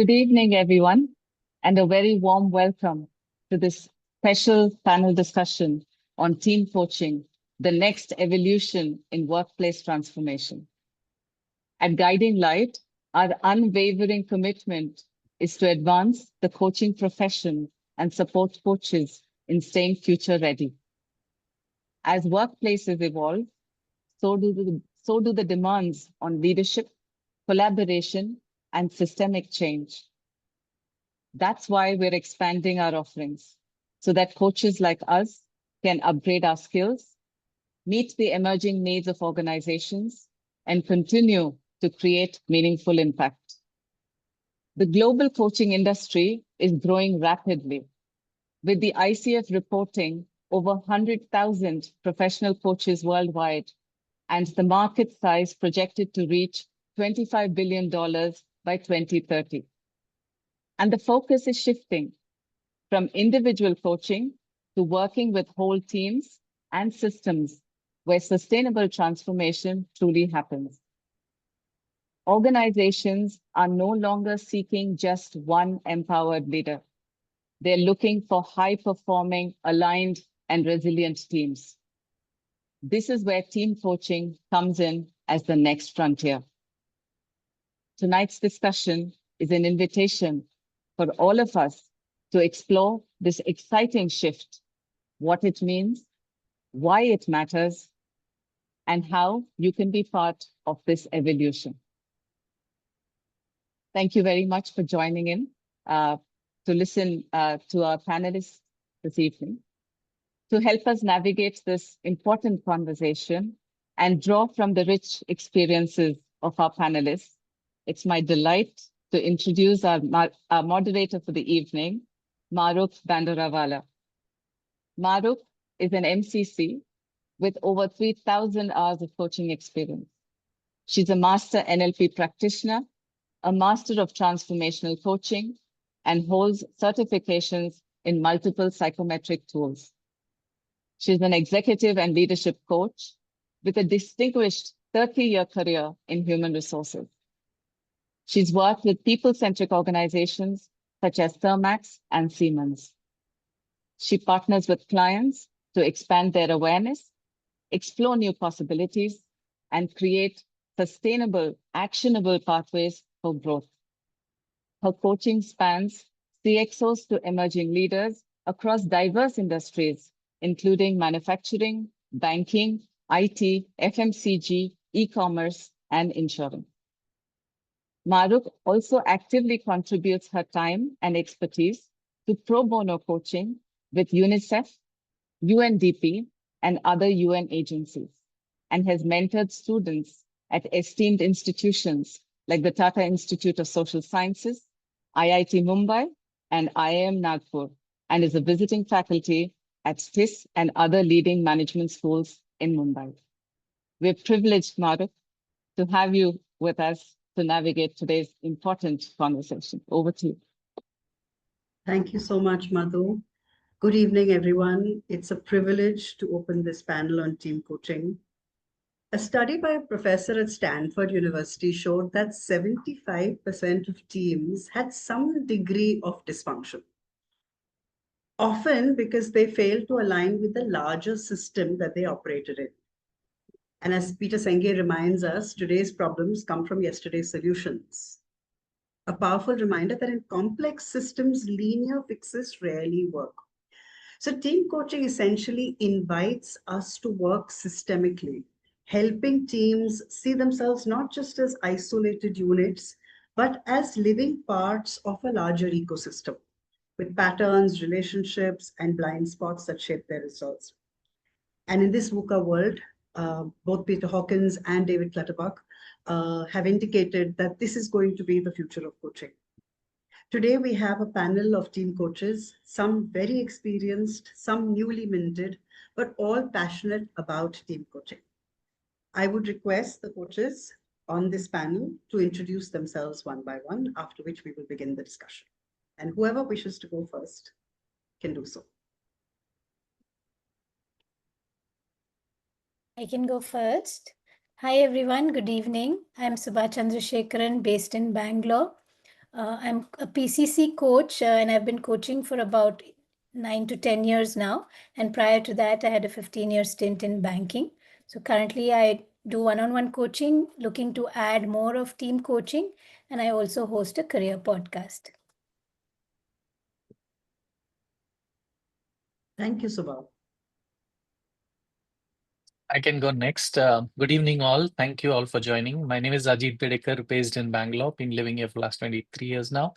Good evening, everyone, and a very warm welcome to this special panel discussion on team coaching, the next evolution in workplace transformation. At Guiding Light, our unwavering commitment is to advance the coaching profession and support coaches in staying future ready. As workplaces evolve, so do the demands on leadership, collaboration, and systemic change. That's why we're expanding our offerings so that coaches like us can upgrade our skills, meet the emerging needs of organizations, and continue to create meaningful impact. The global coaching industry is growing rapidly, with the ICF reporting over 100,000 professional coaches worldwide, and the market size projected to reach $25 billion by 2030. And the focus is shifting from individual coaching to working with whole teams and systems where sustainable transformation truly happens. Organizations are no longer seeking just one empowered leader. They're looking for high-performing, aligned, and resilient teams. This is where team coaching comes in as the next frontier. Tonight's discussion is an invitation for all of us to explore this exciting shift, what it means, why it matters, and how you can be part of this evolution. Thank you very much for joining in to listen to our panelists this evening. To help us navigate this important conversation and draw from the rich experiences of our panelists, it's my delight to introduce our moderator for the evening, Mahruk Bandorawall. Mahruk is an MCC with over 3,000 hours of coaching experience. She's a master NLP practitioner, a master of transformational coaching, and holds certifications in multiple psychometric tools. She's an executive and leadership coach with a distinguished 30-year career in human resources. She's worked with people-centric organizations such as Thermax and Siemens. She partners with clients to expand their awareness, explore new possibilities, and create sustainable, actionable pathways for growth. Her coaching spans CXOs to emerging leaders across diverse industries, including manufacturing, banking, IT, FMCG, e-commerce, and insurance. Mahruk also actively contributes her time and expertise to pro bono coaching with UNICEF, UNDP, and other UN agencies, and has mentored students at esteemed institutions like the Tata Institute of Social Sciences, IIT Mumbai, and IIM Nagpur, and is a visiting faculty at STIS and other leading management schools in Mumbai. We're privileged, Mahruk, to have you with us to navigate today's important conversation. Over to you. Thank you so much, Madhu. Good evening, everyone. It's a privilege to open this panel on team coaching. A study by a professor at Stanford University showed that 75% of teams had some degree of dysfunction, often because they failed to align with the larger system that they operated in. And as Peter Senge reminds us, today's problems come from yesterday's solutions. A powerful reminder that in complex systems, linear fixes rarely work. So team coaching essentially invites us to work systemically, helping teams see themselves not just as isolated units, but as living parts of a larger ecosystem with patterns, relationships, and blind spots that shape their results. And in this VUCA world, both Peter Hawkins and David Clutterbuck have indicated that this is going to be the future of coaching. Today, we have a panel of team coaches, some very experienced, some newly minted, but all passionate about team coaching. I would request the coaches on this panel to introduce themselves one by one, after which we will begin the discussion. And whoever wishes to go first can do so. I can go first. Hi, everyone. Good evening. I'm Subha Chandrasekaran, based in Bangalore. I'm a PCC coach and I've been coaching for about 9 to 10 years now. And prior to that, I had a 15-year stint in banking. So currently I do one-on-one coaching, looking to add more of team coaching. And I also host a career podcast. Thank you, Subha. I can go next. Good evening, all. Thank you all for joining. My name is Ajit Bedekar, based in Bangalore. Been living here for the last 23 years now.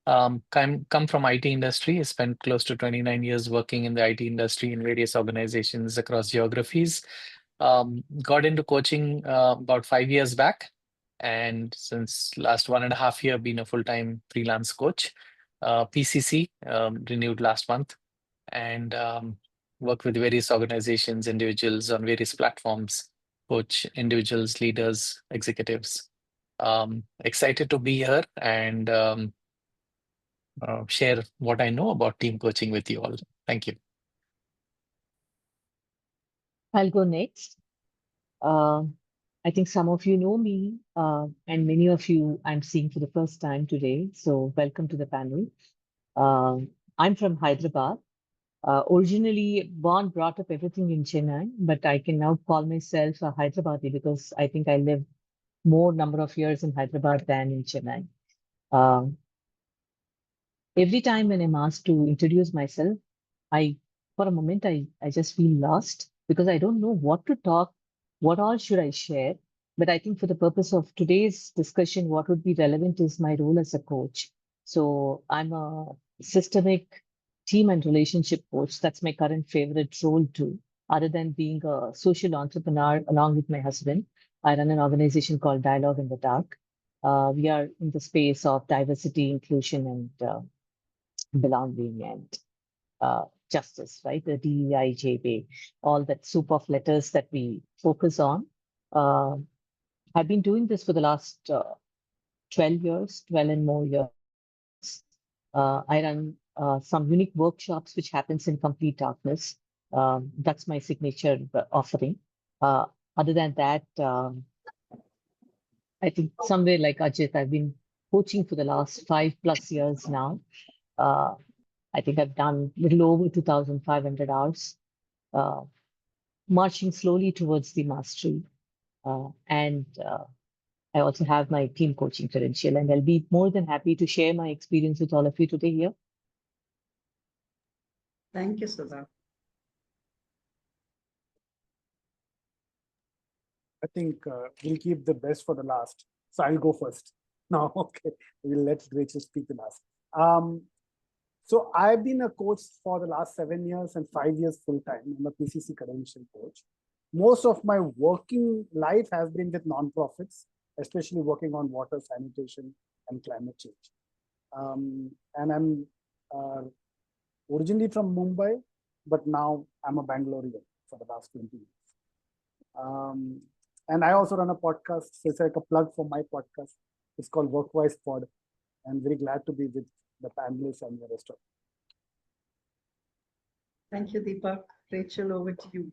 Come from IT industry. I spent close to 29 years working in the IT industry in various organizations across geographies. Got into coaching about 5 years back, and since last 1.5 year, been a full-time freelance coach. PCC renewed last month, and work with various organizations, individuals on various platforms, coach individuals, leaders, executives. Excited to be here and share what I know about team coaching with you all. Thank you. I'll go next. I think some of you know me, and many of you I'm seeing for the first time today. So welcome to the panel. I'm from Hyderabad. Originally born, brought up everything in Chennai, but I can now call myself a Hyderabadi because I think I lived more number of years in Hyderabad than in Chennai. Every time when I'm asked to introduce myself, for a moment, I just feel lost because I don't know what to talk, what all should I share. But I think for the purpose of today's discussion, what would be relevant is my role as a coach. So I'm a systemic team and relationship coach. That's my current favorite role too. Other than being a social entrepreneur along with my husband, I run an organization called Dialogue in the Dark. We are in the space of diversity, inclusion, and belonging and justice, right? The DEIJB, all that soup of letters that we focus on. I've been doing this for the last 12 years, 12 and more years. I run some unique workshops, which happens in complete darkness. That's my signature offering. Other than that, I think somewhere like Ajit, I've been coaching for the last 5+ years now. I think I've done a little over 2,500 hours, marching slowly towards the mastery. And I also have my team coaching credential, and I'll be more than happy to share my experience with all of you today here. Thank you, Sudha. I think we'll keep the best for the last. So I'll go first. No, okay. We'll let Rachel speak the last. So I've been a coach for the last 7 years and 5 years full-time. I'm a PCC credential coach. Most of my working life has been with nonprofits, especially working on water, sanitation, and climate change. And I'm originally from Mumbai, but now I'm a Bangalorean for the last 20 years. And I also run a podcast. So it's like a plug for my podcast. It's called Workwise Pod. I'm very glad to be with the panelists and the rest of them. Thank you, Deepak. Rachel, over to you.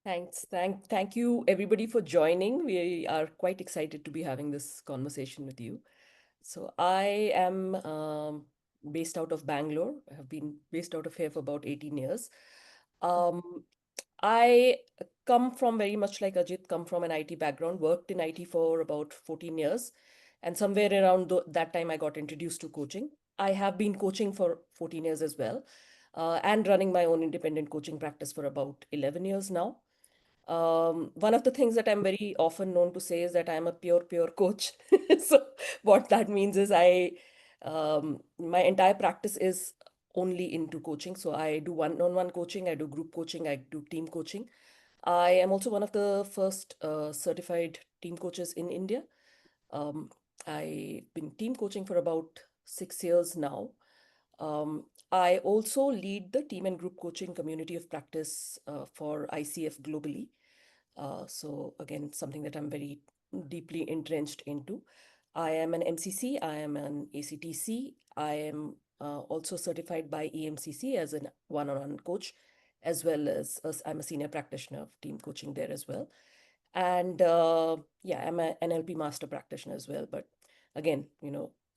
Thanks. Thank you, everybody, for joining. We are quite excited to be having this conversation with you. So I am based out of Bangalore. I have been based out of here for about 18 years. I come from, very much like Ajit, come from an IT background, worked in IT for about 14 years. And somewhere around that time, I got introduced to coaching. I have been coaching for 14 years as well, and running my own independent coaching practice for about 11 years now. One of the things that I'm very often known to say is that I'm a pure coach. So what that means is my entire practice is only into coaching. So I do one-on-one coaching, I do group coaching, I do team coaching. I am also one of the first certified team coaches in India. I've been team coaching for about 6 years now. I also lead the team and group coaching community of practice for ICF globally. So again, something that I'm very deeply entrenched into. I am an MCC, I am an ACTC, I am also certified by EMCC as a one-on-one coach, as well as I'm a senior practitioner of team coaching there as well. And yeah, I'm an NLP master practitioner as well, but again,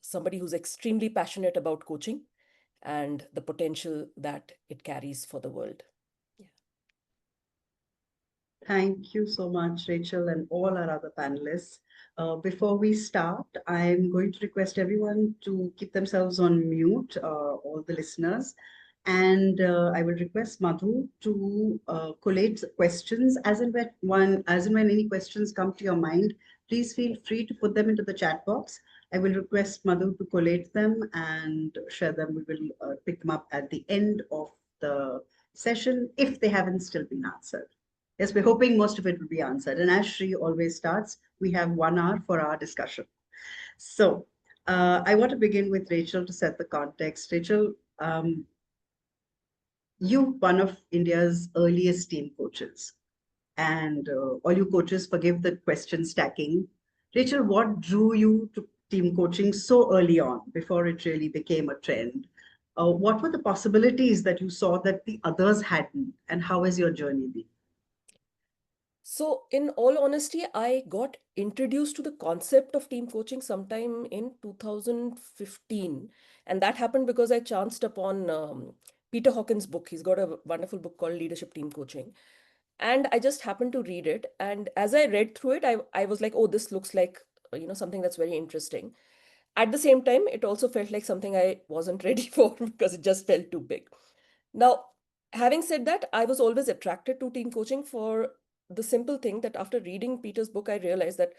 somebody who's extremely passionate about coaching and the potential that it carries for the world. Thank you so much, Rachel, and all our other panelists. Before we start, I'm going to request everyone to keep themselves on mute, all the listeners. And I will request Madhu to collate questions as and when any questions come to your mind. Please feel free to put them into the chat box. I will request Madhu to collate them and share them. We will pick them up at the end of the session if they haven't still been answered. Yes, we're hoping most of it will be answered. And as Shri always starts, we have 1 hour for our discussion. So I want to begin with Rachel to set the context. Rachel, you one of India's earliest team coaches, and all you coaches forgive the question stacking. Rachel, what drew you to team coaching so early on before it really became a trend? What were the possibilities that you saw that the others hadn't, and how has your journey been? So in all honesty, I got introduced to the concept of team coaching sometime in 2015. And that happened because I chanced upon Peter Hawkins' book. He's got a wonderful book called Leadership Team Coaching. And I just happened to read it. And as I read through it, I was like, oh, this looks like, something that's very interesting. At the same time, it also felt like something I wasn't ready for because it just felt too big. Now, having said that, I was always attracted to team coaching for the simple thing that after reading Peter's book, I realized that,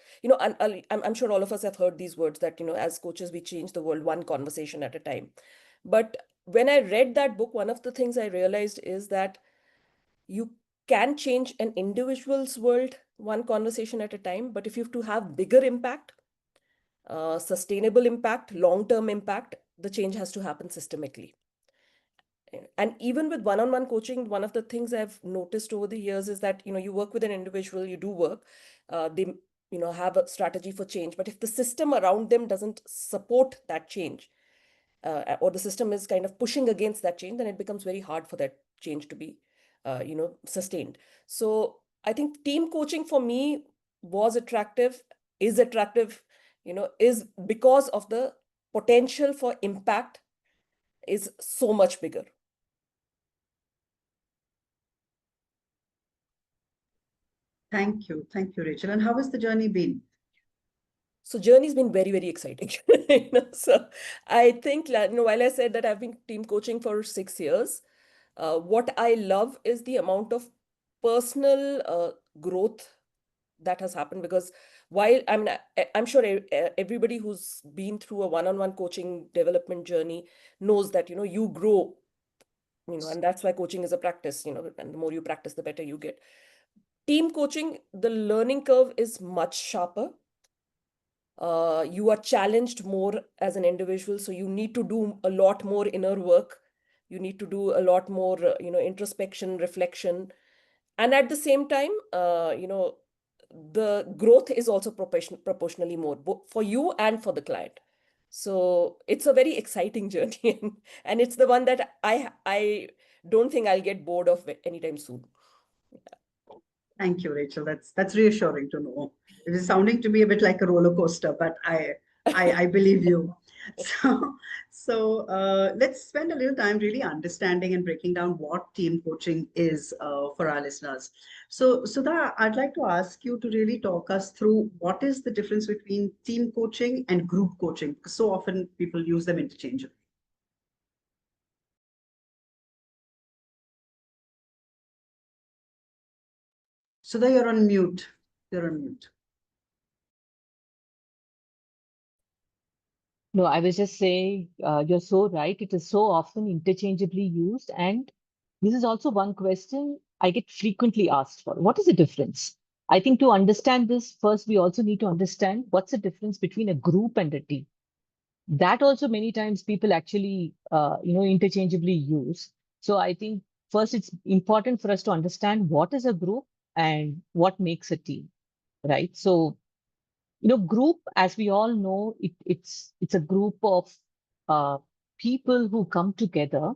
I'm sure all of us have heard these words that, as coaches, we change the world one conversation at a time. But when I read that book, one of the things I realized is that you can change an individual's world one conversation at a time. But if you have to have bigger impact, sustainable impact, long-term impact, the change has to happen systemically. And even with one-on-one coaching, one of the things I've noticed over the years is that, you work with an individual, you do work, they, have a strategy for change. But if the system around them doesn't support that change, or the system is kind of pushing against that change, then it becomes very hard for that change to be, sustained. So I think team coaching for me was attractive, is attractive, is because of the potential for impact is so much bigger. Thank you, Rachel. And how has the journey been? So journey's been very, very exciting. So I think, while I said that I've been team coaching for 6 years, what I love is the amount of personal growth that has happened. Because while I'm sure everybody who's been through a one-on-one coaching development journey knows that, you grow, and that's why coaching is a practice, and the more you practice, the better you get. Team coaching, the learning curve is much sharper. You are challenged more as an individual, so you need to do a lot more inner work. You need to do a lot more, introspection, reflection. And at the same time, the growth is also proportionally more, both for you and for the client. So it's a very exciting journey, and it's the one that I don't think I'll get bored of anytime soon. Thank you, Rachel. That's reassuring to know. It is sounding to me a bit like a roller coaster, but I believe you. So let's spend a little time really understanding and breaking down what team coaching is for our listeners. So Sudha, I'd like to ask you to really talk us through what is the difference between team coaching and group coaching, because so often people use them interchangeably. Sudha, you're on mute. You're on mute. No, I was just saying, you're so right. It is so often interchangeably used. And this is also one question I get frequently asked for. What is the difference? I think to understand this, first, we also need to understand what's the difference between a group and a team. That also many times people actually, interchangeably use. So I think first it's important for us to understand what is a group and what makes a team, right? So group, as we all know, it's a group of people who come together.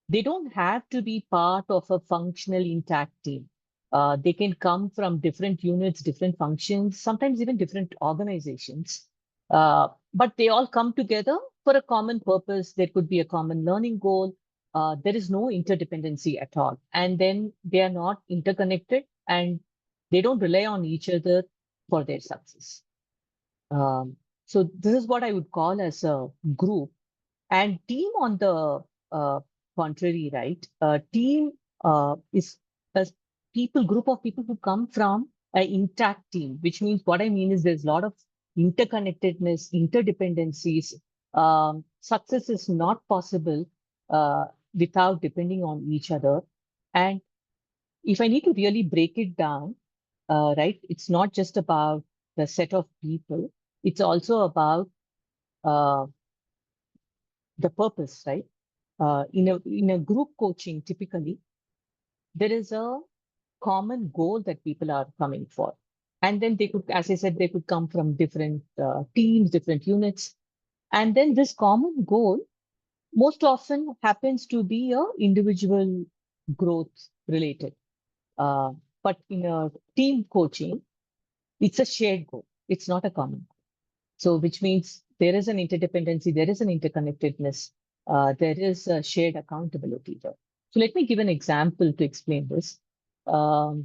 They don't have to be part of a functional intact team. They can come from different units, different functions, sometimes even different organizations. But they all come together for a common purpose. There could be a common learning goal. There is no interdependency at all. And then they are not interconnected and they don't rely on each other for their success. So this is what I would call as a group. And team on the contrary, right? Team is a group of people who come from an intact team, which means what I mean is there's a lot of interconnectedness, interdependencies. Success is not possible without depending on each other. And if I need to really break it down, right, it's not just about the set of people, it's also about the purpose, right? In a group coaching, typically, there is a common goal that people are coming for. And then they could, as I said, they could come from different teams, different units. And then this common goal most often happens to be a individual growth related. But in a team coaching, it's a shared goal. It's not a common goal. So which means there is an interdependency, there is an interconnectedness, there is a shared accountability there. So let me give an example to explain this. So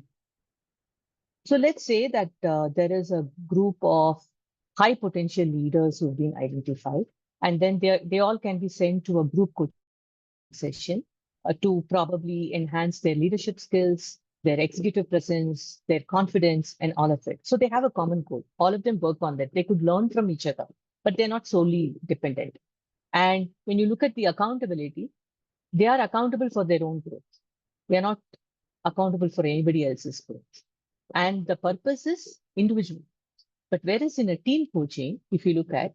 let's say that there is a group of high potential leaders who've been identified, and then they all can be sent to a group coaching session to probably enhance their leadership skills, their executive presence, their confidence, and all of it. So they have a common goal. All of them work on that. They could learn from each other, but they're not solely dependent. And when you look at the accountability, they are accountable for their own growth. They are not accountable for anybody else's growth. And the purpose is individual. But whereas in a team coaching, if you look at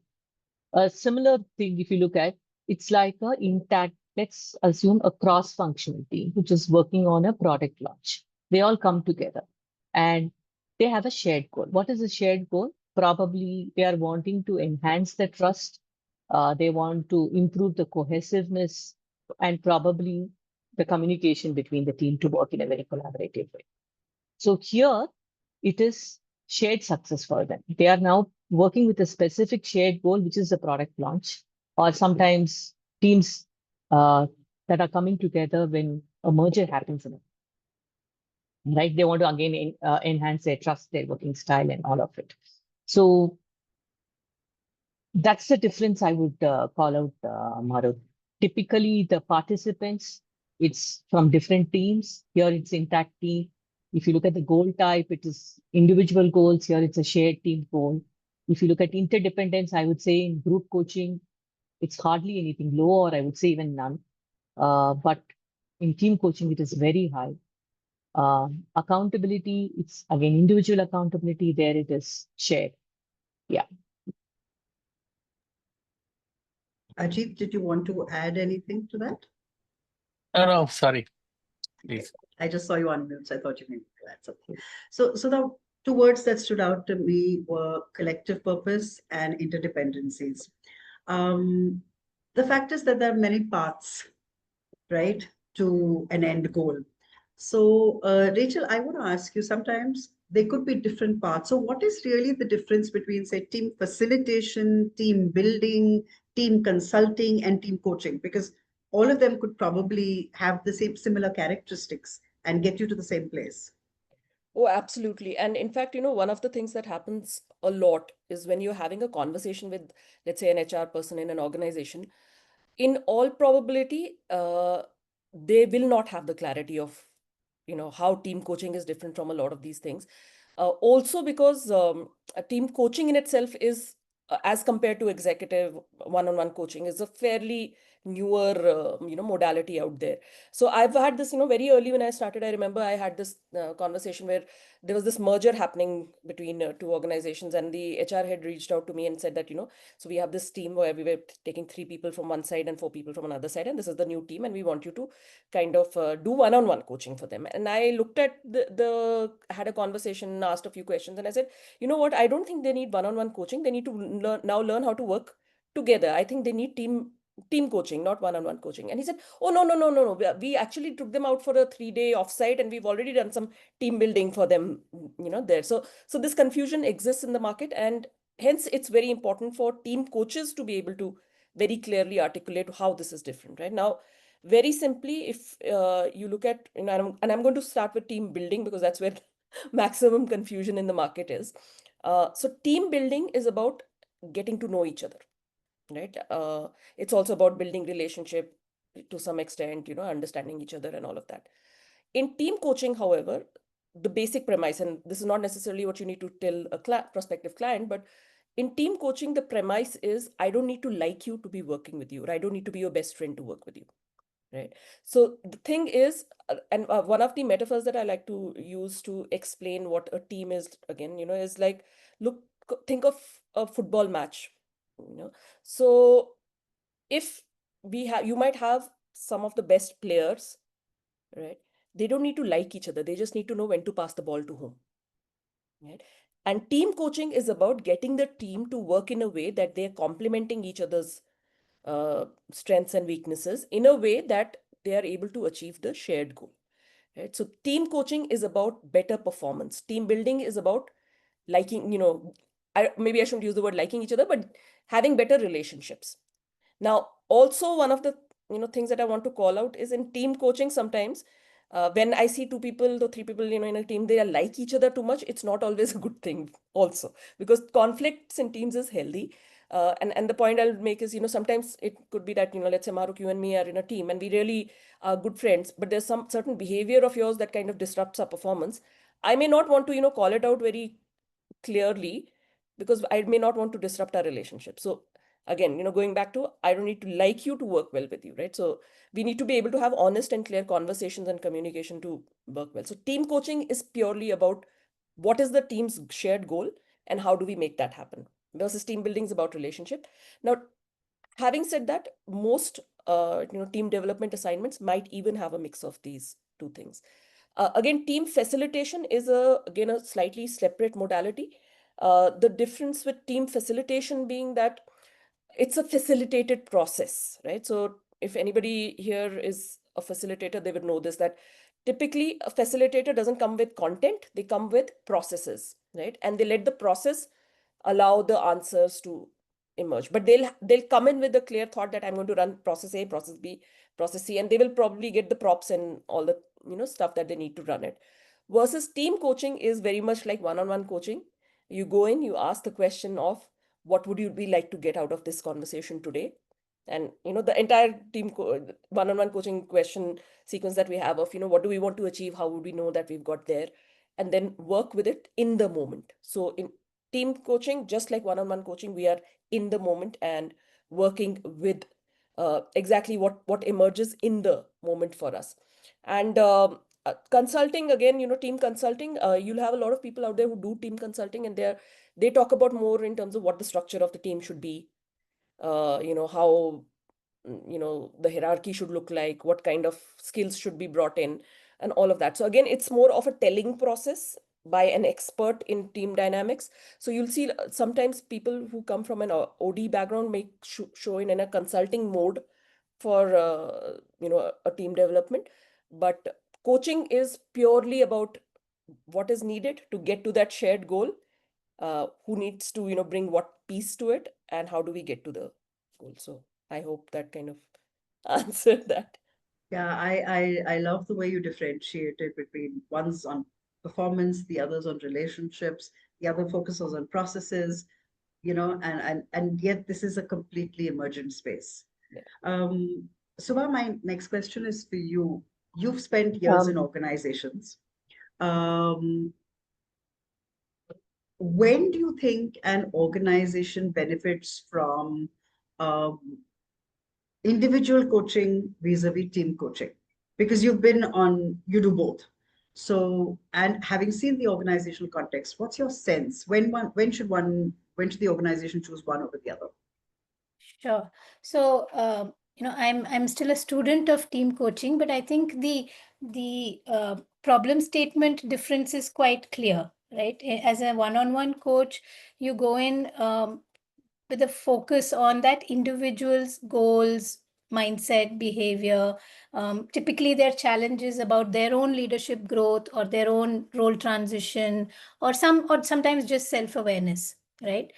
a similar thing, if you look at, it's like a intact, let's assume a cross-functional team, which is working on a product launch. They all come together and they have a shared goal. What is a shared goal? Probably they are wanting to enhance the trust. They want to improve the cohesiveness and probably the communication between the team to work in a very collaborative way. So here it is shared success for them. They are now working with a specific shared goal, which is the product launch, or sometimes teams that are coming together when a merger happens. Right? They want to again enhance their trust, their working style, and all of it. So that's the difference I would call out, Mahruk. Typically, the participants, it's from different teams. Here it's intact team. If you look at the goal type, it is individual goals. Here it's a shared team goal. If you look at interdependence, I would say in group coaching, it's hardly anything low, or I would say even none. But in team coaching, it is very high. Accountability, it's again individual accountability. There it is shared. Yeah. Ajit, did you want to add anything to that? No, sorry. Please. I just saw you on mute, so I thought you meant to add something. So the two words that stood out to me were collective purpose and interdependencies. The fact is that there are many paths, right, to an end goal. So, Rachel, I want to ask you, sometimes they could be different paths. So what is really the difference between, say, team facilitation, team building, team consulting, and team coaching? Because all of them could probably have the same similar characteristics and get you to the same place. Oh, absolutely. And in fact, one of the things that happens a lot is when you're having a conversation with, let's say, an HR person in an organization, in all probability, they will not have the clarity of, how team coaching is different from a lot of these things. Also because a team coaching in itself is, as compared to executive one-on-one coaching, is a fairly newer, modality out there. So I've had this, very early when I started, I remember I had this conversation where there was this merger happening between two organizations, and the HR head reached out to me and said that, so we have this team where we were taking 3 people from one side and 4 people from another side, and this is the new team, and we want you to kind of do one-on-one coaching for them. And I looked at had a conversation, asked a few questions, and I said, you know what, I don't think they need one-on-one coaching. They need to learn how to work together. I think they need team coaching, not one-on-one coaching. And he said, oh, no. We actually took them out for a 3-day offsite, and we've already done some team building for them, there. So this confusion exists in the market, and hence it's very important for team coaches to be able to very clearly articulate how this is different, right? Now, very simply, if you look at, and I'm going to start with team building because that's where maximum confusion in the market is. So team building is about getting to know each other, right? It's also about building relationship to some extent, understanding each other and all of that. In team coaching, however, the basic premise, and this is not necessarily what you need to tell a prospective client, but in team coaching, the premise is I don't need to like you to be working with you, or I don't need to be your best friend to work with you, right? So the thing is, and one of the metaphors that I like to use to explain what a team is, again, is like, think of a football match, So if you might have some of the best players, right? They don't need to like each other. They just need to know when to pass the ball to whom, right? And team coaching is about getting the team to work in a way that they're complementing each other's strengths and weaknesses in a way that they are able to achieve the shared goal, right? So team coaching is about better performance. Team building is about liking, maybe I shouldn't use the word liking each other, but having better relationships. Now, also one of the things that I want to call out is in team coaching, sometimes when I see two people or three people in a team, they are like each other too much, it's not always a good thing also, because conflicts in teams is healthy. And the point I'll make is, sometimes it could be that, let's say Mahruk, you and me are in a team and we really are good friends, but there's some certain behavior of yours that kind of disrupts our performance. I may not want to, call it out very clearly because I may not want to disrupt our relationship. So again, going back to, I don't need to like you to work well with you, right? So we need to be able to have honest and clear conversations and communication to work well. So team coaching is purely about what is the team's shared goal and how do we make that happen, versus team building is about relationship. Now, having said that, most team development assignments might even have a mix of these two things. Again, team facilitation is again a slightly separate modality. The difference with team facilitation being that it's a facilitated process, right? So if anybody here is a facilitator, they would know this, that typically a facilitator doesn't come with content, they come with processes, right? And they let the process allow the answers to emerge. But they'll come in with a clear thought that I'm going to run process A, process B, process C, and they will probably get the props and all the stuff that they need to run it. Versus team coaching is very much like one-on-one coaching. You go in, you ask the question of what would you be like to get out of this conversation today? And the entire team one-on-one coaching question sequence that we have of what do we want to achieve, how would we know that we've got there, and then work with it in the moment. So in team coaching, just like one-on-one coaching, we are in the moment and working with exactly what emerges in the moment for us. And consulting, again, team consulting, you'll have a lot of people out there who do team consulting, and they talk about more in terms of what the structure of the team should be, how the hierarchy should look like, what kind of skills should be brought in, and all of that. So again, it's more of a telling process by an expert in team dynamics. So you'll see sometimes people who come from an OD background may show in a consulting mode for a team development, but coaching is purely about what is needed to get to that shared goal, who needs to bring what piece to it, and how do we get to the goal. So I hope that kind of answered that. Yeah, I love the way you differentiated between one's on performance, the others on relationships, the other focuses on processes, and yet this is a completely emergent space. Yeah. Subha, my next question is for you. You've spent years in organizations. When do you think an organization benefits from individual coaching vis-a-vis team coaching? Because you do both. So, and having seen the organizational context, what's your sense? When should the organization choose one over the other? Sure. So, I'm still a student of team coaching, but I think the problem statement difference is quite clear, right? As a one-on-one coach, you go in with a focus on that individual's goals, mindset, behavior. Typically, their challenges about their own leadership growth or their own role transition, or sometimes just self-awareness. right?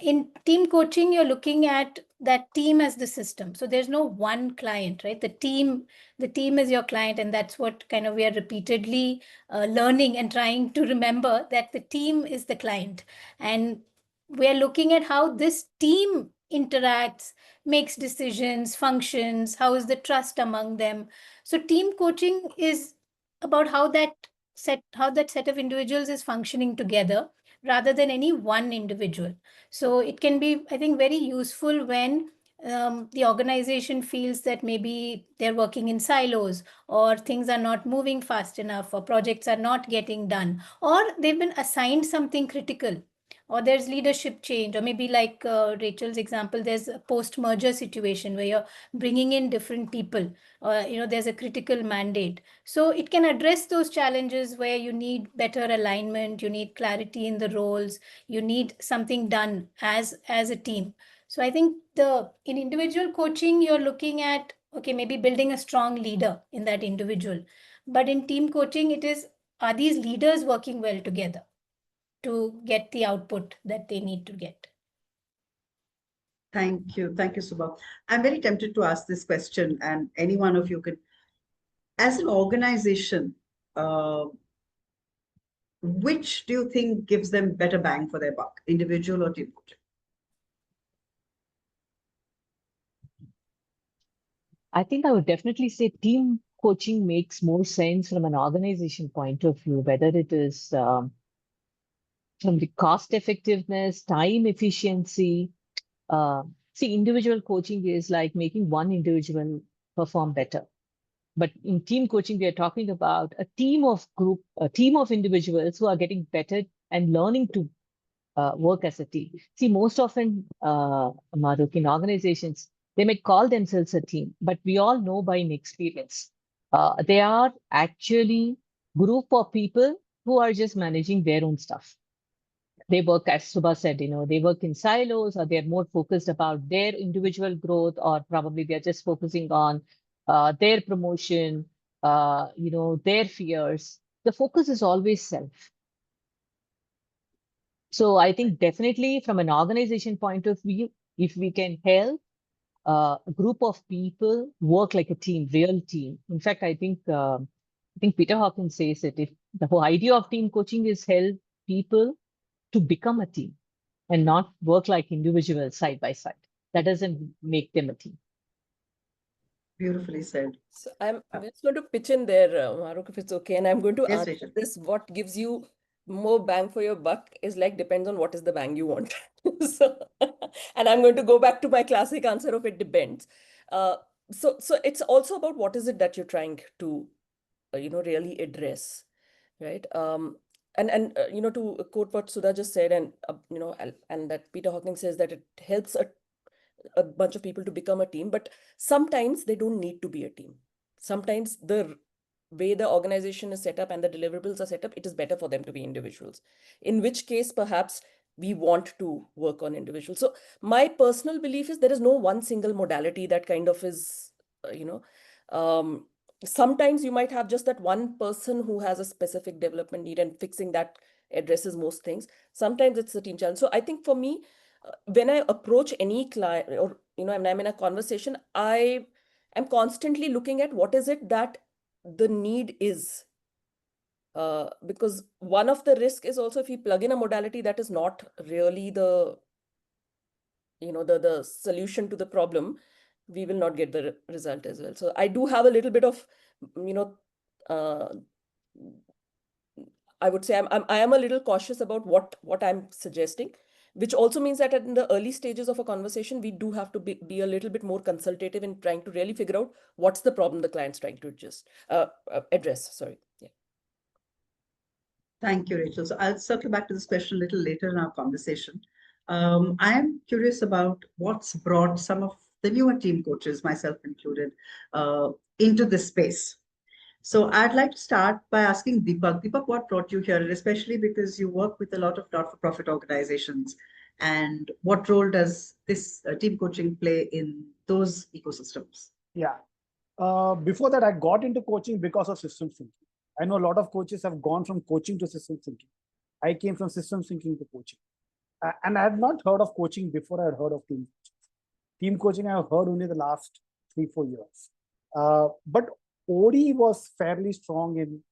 In team coaching, you're looking at that team as the system. So there's no one client, right? The team is your client, and that's what kind of we are repeatedly learning and trying to remember, that the team is the client. And we're looking at how this team interacts, makes decisions, functions, how is the trust among them. So team coaching is about how that set of individuals is functioning together, rather than any one individual. So it can be, I think, very useful when the organization feels that maybe they're working in silos, or things are not moving fast enough, or projects are not getting done, or they've been assigned something critical, or there's leadership change, or maybe like Rachel's example, there's a post-merger situation where you're bringing in different people, or there's a critical mandate. So it can address those challenges where you need better alignment, you need clarity in the roles, you need something done as a team. So I think in individual coaching, you're looking at, okay, maybe building a strong leader in that individual. But in team coaching, it is, are these leaders working well together to get the output that they need to get? Thank you. Thank you, Subha. I'm very tempted to ask this question, and any one of you could. As an organization, which do you think gives them better bang for their buck, individual or team coaching? I think I would definitely say team coaching makes more sense from an organization point of view, whether it is from the cost effectiveness, time efficiency. See, individual coaching is like making one individual perform better. But in team coaching, we are talking about a team of individuals who are getting better and learning to work as a team. See, most often, Mahruk, in organizations, they may call themselves a team, but we all know by experience, they are actually group of people who are just managing their own stuff. They work, as Subha said, they work in silos, or they're more focused about their individual growth, or probably they're just focusing on their promotion, their fears. The focus is always self. So I think definitely from an organization point of view, if we can help a group of people work like a team, real team. In fact, I think Peter Hawkins says that if the whole idea of team coaching is help people to become a team and not work like individuals side by side. That doesn't make them a team. Beautifully said. So I'm just going to pitch in there, Mahruk, if it's okay, and I'm going to Yes, answer Rachel. this. What gives you more bang for your buck is like, depends on what is the bang you want. So, and I'm going to go back to my classic answer of it depends. So it's also about what is it that you're trying to, really address, right? And to quote what Sudha just said, and and that Peter Hawkins says that it helps a bunch of people to become a team, but sometimes they don't need to be a team. Sometimes the way the organization is set up and the deliverables are set up, it is better for them to be individuals, in which case perhaps we want to work on individuals. So my personal belief is there is no one single modality that kind of is, sometimes you might have just that one person who has a specific development need, and fixing that addresses most things. Sometimes it's a team challenge. So I think for me, when I approach any client, or when I'm in a conversation, I am constantly looking at what is it that the need is. Because one of the risk is also, if you plug in a modality that is not really the the solution to the problem, we will not get the result as well. So I do have a little bit of I would say I am a little cautious about what I'm suggesting, which also means that in the early stages of a conversation, we do have to be a little bit more consultative in trying to really figure out what's the problem the client's trying to address. Sorry. Yeah. Thank you, Rachel. So I'll circle back to this question a little later in our conversation. I am curious about what's brought some of the newer team coaches, myself included, into this space. So I'd like to start by asking Deepak. Deepak, what brought you here, especially because you work with a lot of not-for-profit organizations, and what role does this team coaching play in those ecosystems? Yeah. Before that, I got into coaching because of systems thinking. I know a lot of coaches have gone from coaching to systems thinking. I came from systems thinking to coaching. and I had not heard of coaching before I had heard of team coaching. Team coaching I have heard only the last 3-4 years. But OD was fairly strong in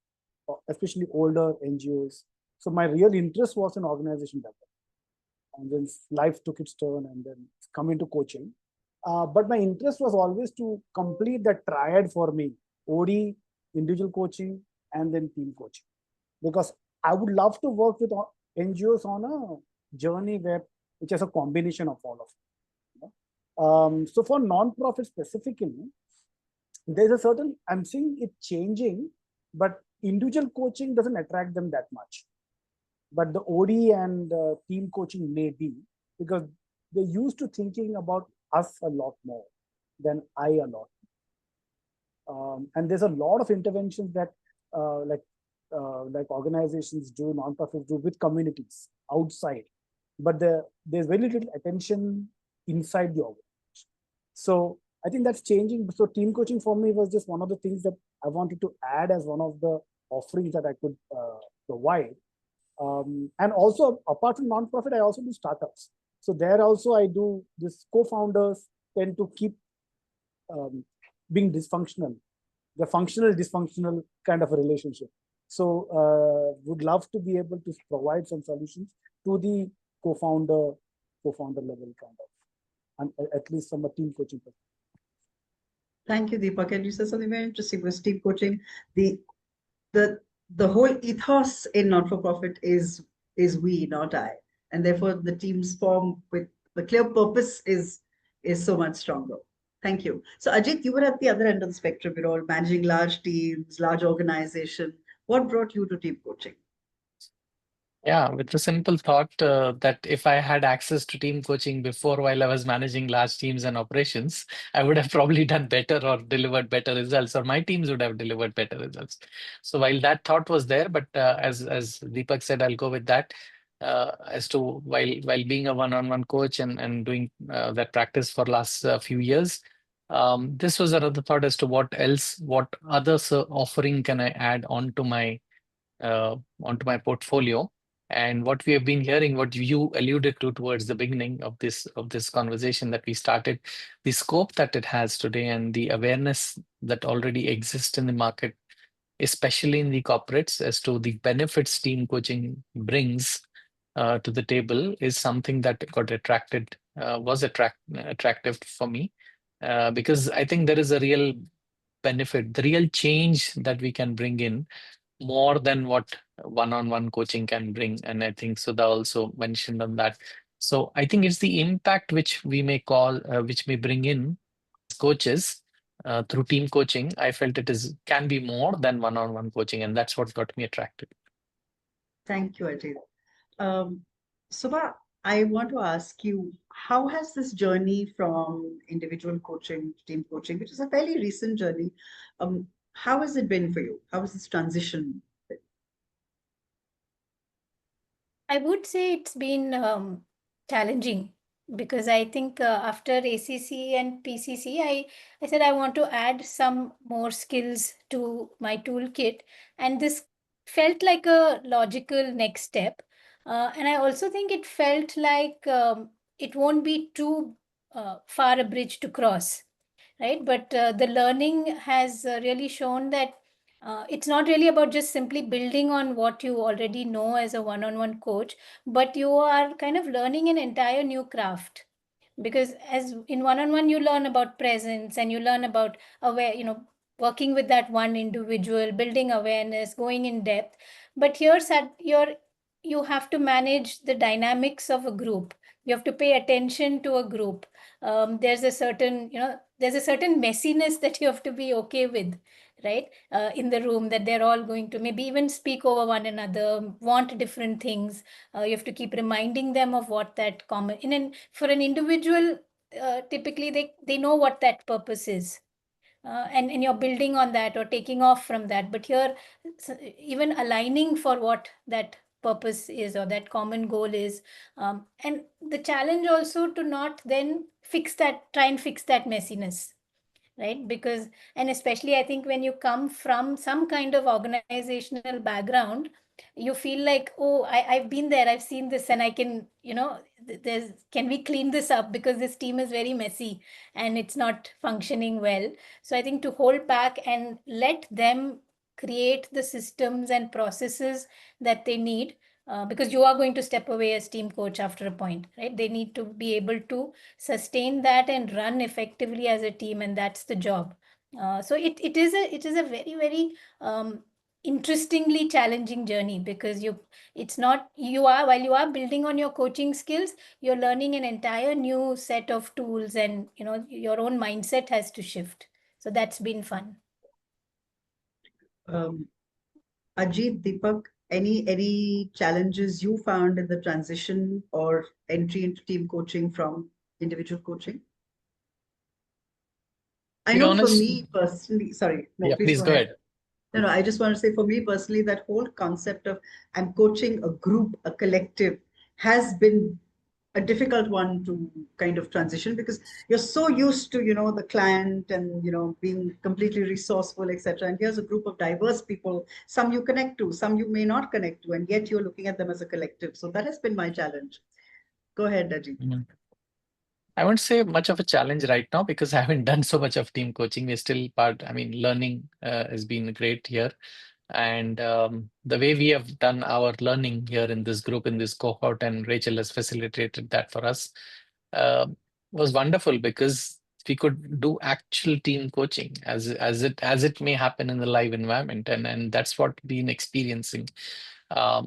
especially older NGOs. So my real interest was in organization development. And then life took its turn and then come into coaching. But my interest was always to complete that triad for me: OD, individual coaching, and then team coaching. Because I would love to work with NGOs on a journey which has a combination of all of them. So for non-profit specifically, there's a certain, I'm seeing it changing, but individual coaching doesn't attract them that much. But the OD and team coaching may be, because they're used to thinking about us a lot more than I a lot. And there's a lot of interventions that like organizations do, non-profits do with communities outside, but there's very little attention inside the organization. So I think that's changing. So team coaching for me was just one of the things that I wanted to add as one of the offerings that I could provide. And also, apart from non-profit, I also do startups. So there also I do this. Co-founders tend to keep being dysfunctional, the functional dysfunctional kind of a relationship. So would love to be able to provide some solutions to the co-founder level kind of, and at least from a team coaching perspective. Thank you, Deepak. And you said something very interesting with team coaching. The whole ethos in not-for-profit is we, not I. And therefore the teams form with the clear purpose is so much stronger. Thank you. So Ajit, you were at the other end of the spectrum, you're all managing large teams, large organization. What brought you to team coaching? Yeah, with the simple thought that if I had access to team coaching before while I was managing large teams and operations, I would have probably done better or delivered better results, or my teams would have delivered better results. So while that thought was there, but as Deepak said, I'll go with that. As to while being a one-on-one coach and doing that practice for last few years, this was another thought as to what other offering can I add onto my portfolio. And what we have been hearing, what you alluded to towards the beginning of this conversation that we started, the scope that it has today and the awareness that already exists in the market, especially in the corporates, as to the benefits team coaching brings to the table, is something that was attractive for me, because I think there is a real benefit, the real change that we can bring in, more than what one-on-one coaching can bring. And I think Sudha also mentioned on that. So I think it's the impact which we may which may bring in as coaches through team coaching. I felt can be more than one-on-one coaching, and that's what got me attracted. Thank you, Ajit. Subha, I want to ask you, how has this journey from individual coaching to team coaching, which is a fairly recent journey, how has it been for you? How has this transition been? I would say it's been challenging, because I think after ACC and PCC, I said I want to add some more skills to my toolkit, and this felt like a logical next step. And I also think it felt like it won't be too far a bridge to cross, right? But the learning has really shown that it's not really about just simply building on what you already know as a one-on-one coach, but you are kind of learning an entire new craft. Because as in one-on-one, you learn about presence and you learn about working with that one individual, building awareness, going in depth. But here, you have to manage the dynamics of a group. You have to pay attention to a group. There's a certain messiness that you have to be okay with, right? In the room, that they're all going to maybe even speak over one another, want different things. You have to keep reminding them of what that common. For an individual, typically they know what that purpose is. And you're building on that or taking off from that. But here, even aligning for what that purpose is or that common goal is. And the challenge also to not then try and fix that messiness, right? Because, and especially I think when you come from some kind of organizational background, you feel like, oh, I've been there, I've seen this, and I can, can we clean this up, because this team is very messy and it's not functioning well. So I think to hold back and let them create the systems and processes that they need, because you are going to step away as team coach after a point, right? They need to be able to sustain that and run effectively as a team, and that's the job. So it is a very, very interestingly challenging journey, because while you are building on your coaching skills, you're learning an entire new set of tools, and your own mindset has to shift. So that's been fun. Ajit, Deepak, any challenges you found in the transition or entry into team coaching from individual coaching? I To be know for honest, me personally, sorry, no, yeah, please go ahead. No, I just want to say for me personally, that whole concept of I'm coaching a group, a collective, has been a difficult one to kind of transition, because you're so used to, the client and, being completely resourceful, etc. And here's a group of diverse people, some you connect to, some you may not connect to, and yet you're looking at them as a collective. So that has been my challenge. Go ahead, Ajit. I won't say much of a challenge right now, because I haven't done so much of team coaching. We're still learning has been great here. And the way we have done our learning here in this group, in this cohort, and Rachel has facilitated that for us, was wonderful, because we could do actual team coaching as it may happen in the live environment, and that's what we've been experiencing. I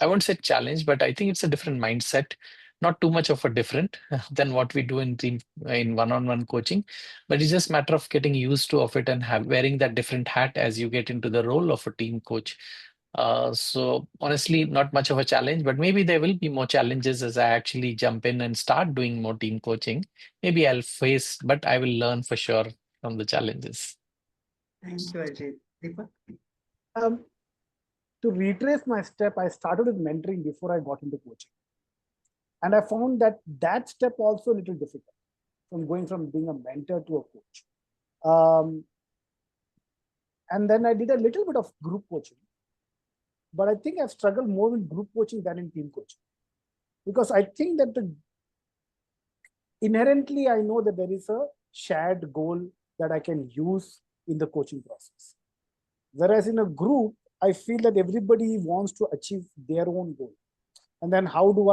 won't say challenge, but I think it's a different mindset. Not too much of a different than what we do in one-on-one coaching, but it's just a matter of getting used to of it and wearing that different hat as you get into the role of a team coach. So honestly, not much of a challenge, but maybe there will be more challenges as I actually jump in and start doing more team coaching. Maybe I'll face, but I will learn for sure from the challenges. Thank you, Ajit. Deepak? To retrace my step, I started with mentoring before I got into coaching. And I found that step also a little difficult, from going from being a mentor to a coach. And then I did a little bit of group coaching. But I think I've struggled more with group coaching than in team coaching. Because I think that inherently, I know that there is a shared goal that I can use in the coaching process. Whereas in a group, I feel that everybody wants to achieve their own goal. And then how do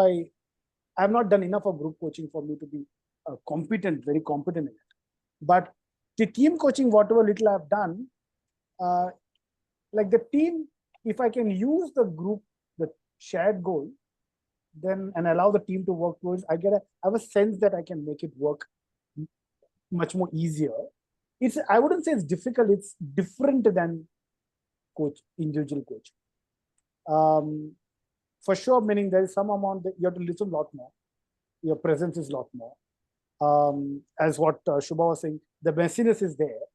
I've not done enough of group coaching for me to be very competent in it. But the team coaching, whatever little I've done, like the team, if I can use the group, the shared goal, then and allow the team to work towards, I have a sense that I can make it work much more easier. I wouldn't say it's difficult, it's different than individual coaching. For sure, meaning there is some amount that you have to listen a lot more. Your presence is a lot more. As what Subha was saying, the messiness is there.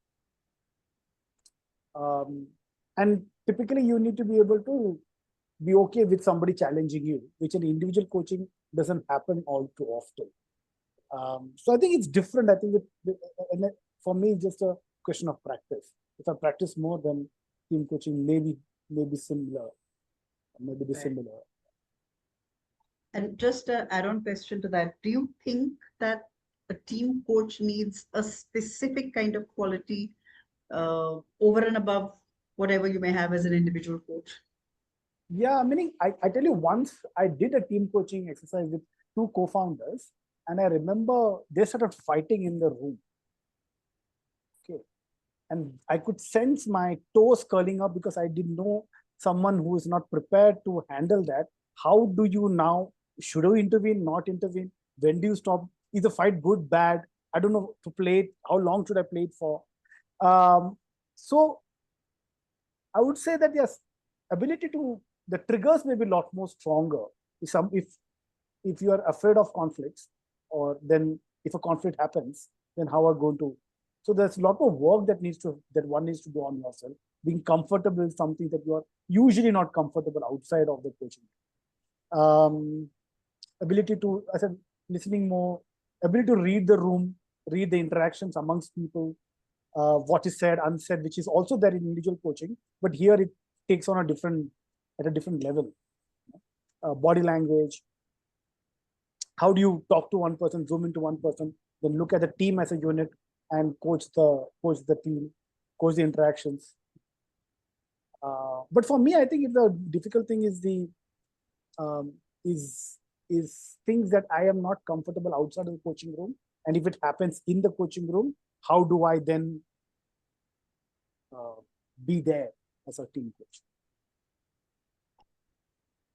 And typically you need to be able to be okay with somebody challenging you, which in individual coaching doesn't happen all too often. So I think it's different. I think for me, it's just a question of practice. If I practice more, then team coaching may be similar, maybe dissimilar. And just an add-on question to that, do you think that a team coach needs a specific kind of quality over and above whatever you may have as an individual coach? Yeah, meaning I tell you, once I did a team coaching exercise with two co-founders, and I remember they started fighting in the room. Okay. And I could sense my toes curling up, because I didn't know someone who is not prepared to handle that. How do you now, should you intervene, not intervene? When do you stop? Is the fight good, bad? I don't know to play it. How long should I play it for? So I would say that yes, ability to, the triggers may be a lot more stronger. If you are afraid of conflicts, or then if a conflict happens, then how are you going to? So there's a lot of work that one needs to do on yourself. Being comfortable is something that you are usually not comfortable outside of the coaching. Ability to, I said, listening more, ability to read the room, read the interactions amongst people, what is said, unsaid, which is also there in individual coaching, but here it takes on a different level. Body language. How do you talk to one person, zoom into one person, then look at the team as a unit and coach the team, coach the interactions. But for me, I think the difficult thing is is things that I am not comfortable outside of the coaching room, and if it happens in the coaching room, how do I then be there as a team coach?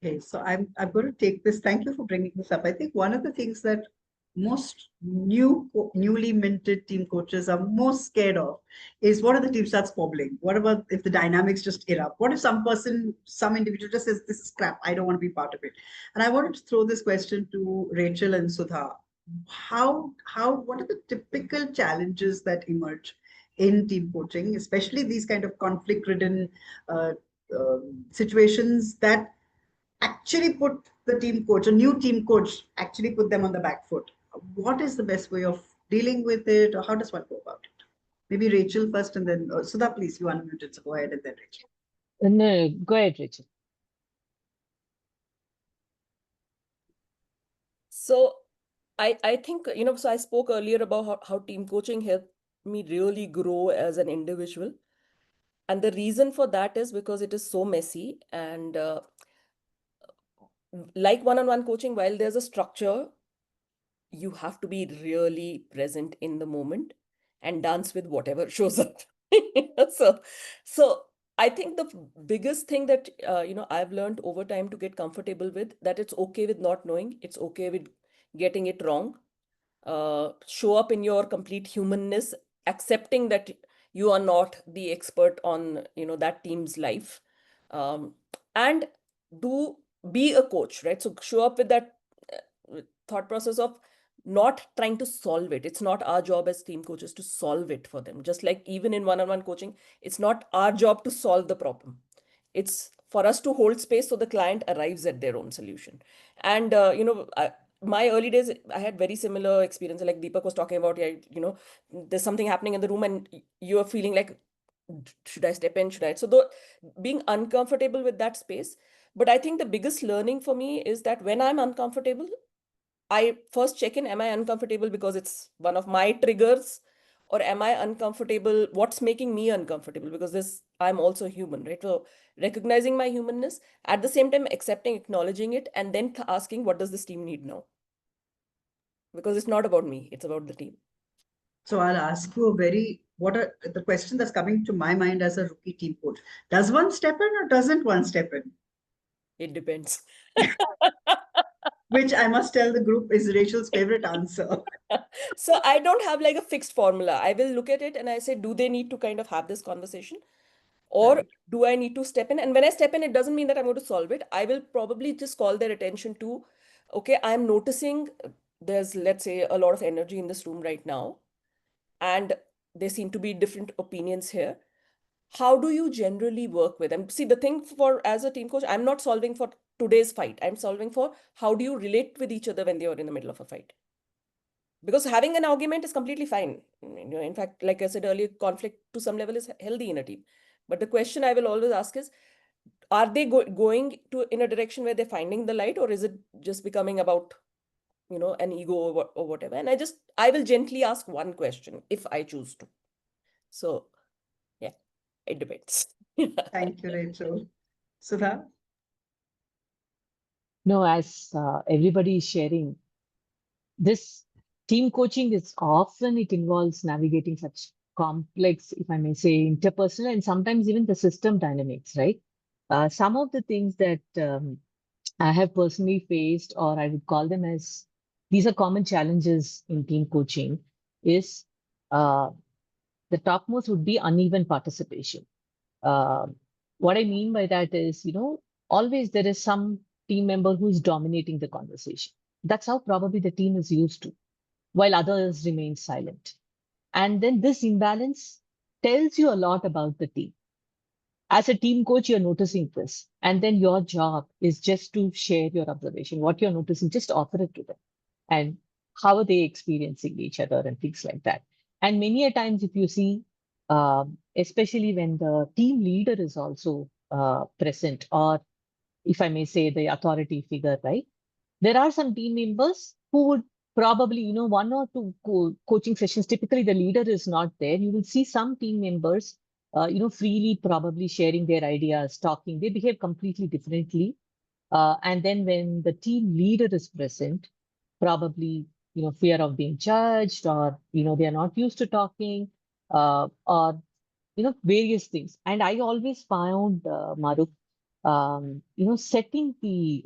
Okay, so I'm going to take this. Thank you for bringing this up. I think one of the things that most newly minted team coaches are most scared of is, what if the team starts squabbling? What about if the dynamics just erupt? What if some individual just says, this is crap, I don't want to be part of it? And I wanted to throw this question to Rachel and Sudha. What are the typical challenges that emerge in team coaching, especially these kind of conflict-ridden situations that actually put the team coach, a new team coach, actually put them on the back foot? What is the best way of dealing with it, or how does one go about it? Maybe Rachel first, and then Sudha, please, you unmuted, so go ahead, and then Rachel. No, go ahead, Rachel. So I think, so I spoke earlier about how team coaching helped me really grow as an individual. And the reason for that is because it is so messy. And like one-on-one coaching, while there's a structure, you have to be really present in the moment and dance with whatever shows up. So I think the biggest thing that I've learned over time to get comfortable with, that it's okay with not knowing, it's okay with getting it wrong. Show up in your complete humanness, accepting that you are not the expert on that team's life, and be a coach, right? So show up with that thought process of not trying to solve it. It's not our job as team coaches to solve it for them. Just like even in one-on-one coaching, it's not our job to solve the problem. It's for us to hold space so the client arrives at their own solution. And my early days, I had very similar experience. Like Deepak was talking about, there's something happening in the room and you're feeling like, should I step in? Should I? So being uncomfortable with that space. But I think the biggest learning for me is that when I'm uncomfortable, I first check in, am I uncomfortable because it's one of my triggers, or am I uncomfortable? What's making me uncomfortable? Because I'm also human, right? So recognizing my humanness, at the same time, accepting, acknowledging it, and then asking, what does this team need now? Because it's not about me, it's about the team. So I'll ask you the question that's coming to my mind as a rookie team coach. Does one step in or doesn't one step in? It depends. Which I must tell the group is Rachel's favorite answer. So I don't have like a fixed formula. I will look at it and I say, do they need to kind of have this conversation? Or do I need to step in? And when I step in, it doesn't mean that I'm going to solve it. I will probably just call their attention to, okay, I'm noticing there's, let's say, a lot of energy in this room right now. And there seem to be different opinions here. How do you generally work with them? See, the thing as a team coach, I'm not solving for today's fight. I'm solving for how do you relate with each other when they are in the middle of a fight? Because having an argument is completely fine. In fact, like I said earlier, conflict to some level is healthy in a team. But the question I will always ask is, are they going in a direction where they're finding the light, or is it just becoming about, an ego or whatever? And I will gently ask one question if I choose to. So, yeah, it depends. Thank you, Rachel. Sudha? No, as everybody is sharing, this team coaching it involves navigating such complex, if I may say, interpersonal and sometimes even the system dynamics, right? Some of the things that I have personally faced, or I would call them as, these are common challenges in team coaching, is the topmost would be uneven participation. What I mean by that is, always there is some team member who is dominating the conversation. That's how probably the team is used to, while others remain silent. And then this imbalance tells you a lot about the team. As a team coach, you're noticing this. And then your job is just to share your observation, what you're noticing, just offer it to them. And how are they experiencing each other and things like that. And many a times, if you see, especially when the team leader is also present, or if I may say, the authority figure, right? There are some team members who would probably, one or two coaching sessions, typically the leader is not there. You will see some team members, freely probably sharing their ideas, talking. They behave completely differently. And then when the team leader is present, probably, fear of being judged, or, they are not used to talking, or, various things. And I always found, Mahruk, setting the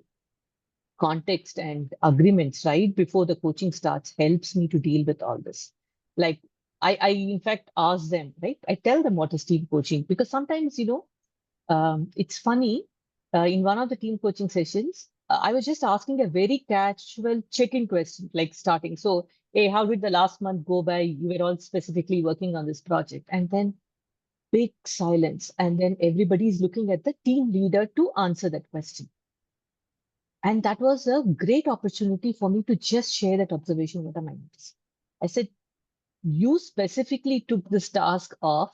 context and agreements right before the coaching starts helps me to deal with all this. Like I in fact ask them, right? I tell them what is team coaching, because sometimes, it's funny. In one of the team coaching sessions, I was just asking a very casual check-in question, like starting. So, hey, how did the last month go by? You were all specifically working on this project. And then big silence. And then everybody's looking at the team leader to answer that question. And that was a great opportunity for me to just share that observation with my noticed. I said, you specifically took this task of,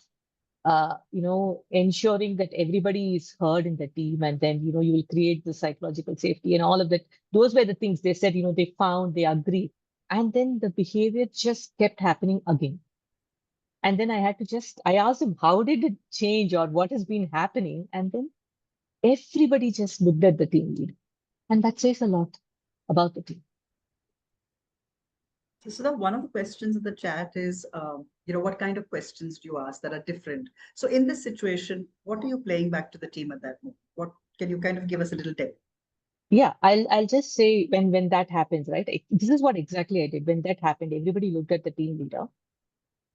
ensuring that everybody is heard in the team, and then, you will create the psychological safety and all of that. Those were the things they said, they found, they agreed. And then the behavior just kept happening again. And then I asked him, how did it change, or what has been happening? And then everybody just looked at the team leader. And that says a lot about the team. So one of the questions in the chat is, what kind of questions do you ask that are different? So in this situation, what are you playing back to the team at that moment? What can you kind of give us a little tip? Yeah, I'll just say when that happens, right? This is what exactly I did. When that happened, everybody looked at the team leader.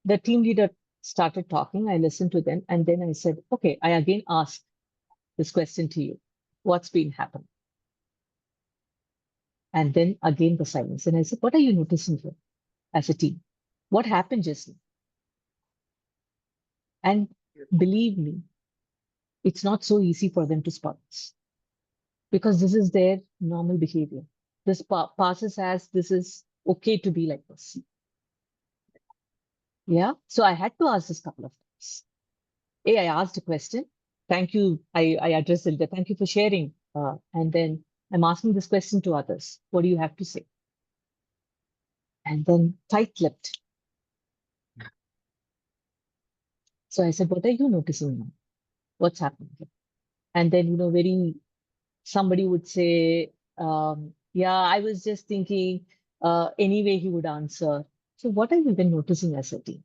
The team leader started talking. I listened to them, and then I said, okay, I again asked this question to you. What's been happening? And then again the silence. And I said, what are you noticing here as a team? What happened just now? And believe me, it's not so easy for them to spot this, because this is their normal behavior. This passes as this is okay to be like this. Yeah. So I had to ask this couple of times. I asked a question. Thank you. I addressed it. Thank you for sharing. And then I'm asking this question to others. What do you have to say? And then tight-lipped. So I said, what are you noticing now? What's happening here? And then, somebody would say, yeah, I was just thinking, anyway, he would answer. So what are you then noticing as a team?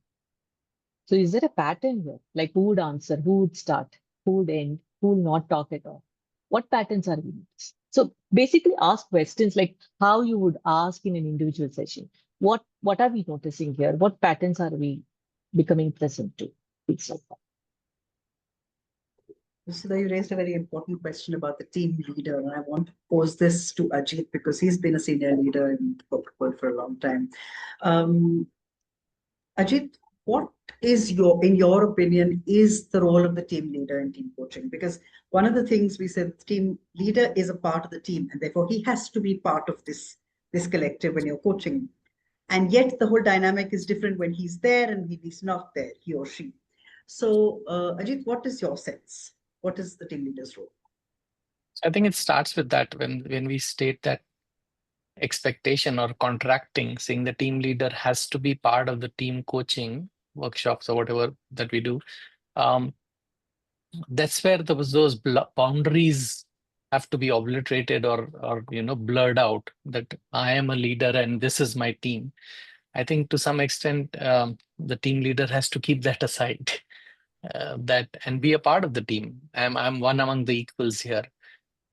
So is there a pattern here? Like, who would answer, who would start, who would end, who will not talk at all? What patterns are we noticing? So basically ask questions like how you would ask in an individual session. What are we noticing here? What patterns are we becoming present to? Things like that. Sudha, you raised a very important question about the team leader, and I want to pose this to Ajit because he's been a senior leader in the corporate world for a long time. Ajit, what is in your opinion, is the role of the team leader in team coaching? Because one of the things we said, the team leader is a part of the team, and therefore he has to be part of this collective when you're coaching. And yet the whole dynamic is different when he's there and when he's not there, he or she. So, Ajit, what is your sense? What is the team leader's role? I think it starts with that when we state that expectation or contracting, saying the team leader has to be part of the team coaching workshops or whatever that we do. That's where those boundaries have to be obliterated or blurred out, that I am a leader and this is my team. I think to some extent the team leader has to keep that aside. That and be a part of the team. I'm one among the equals here.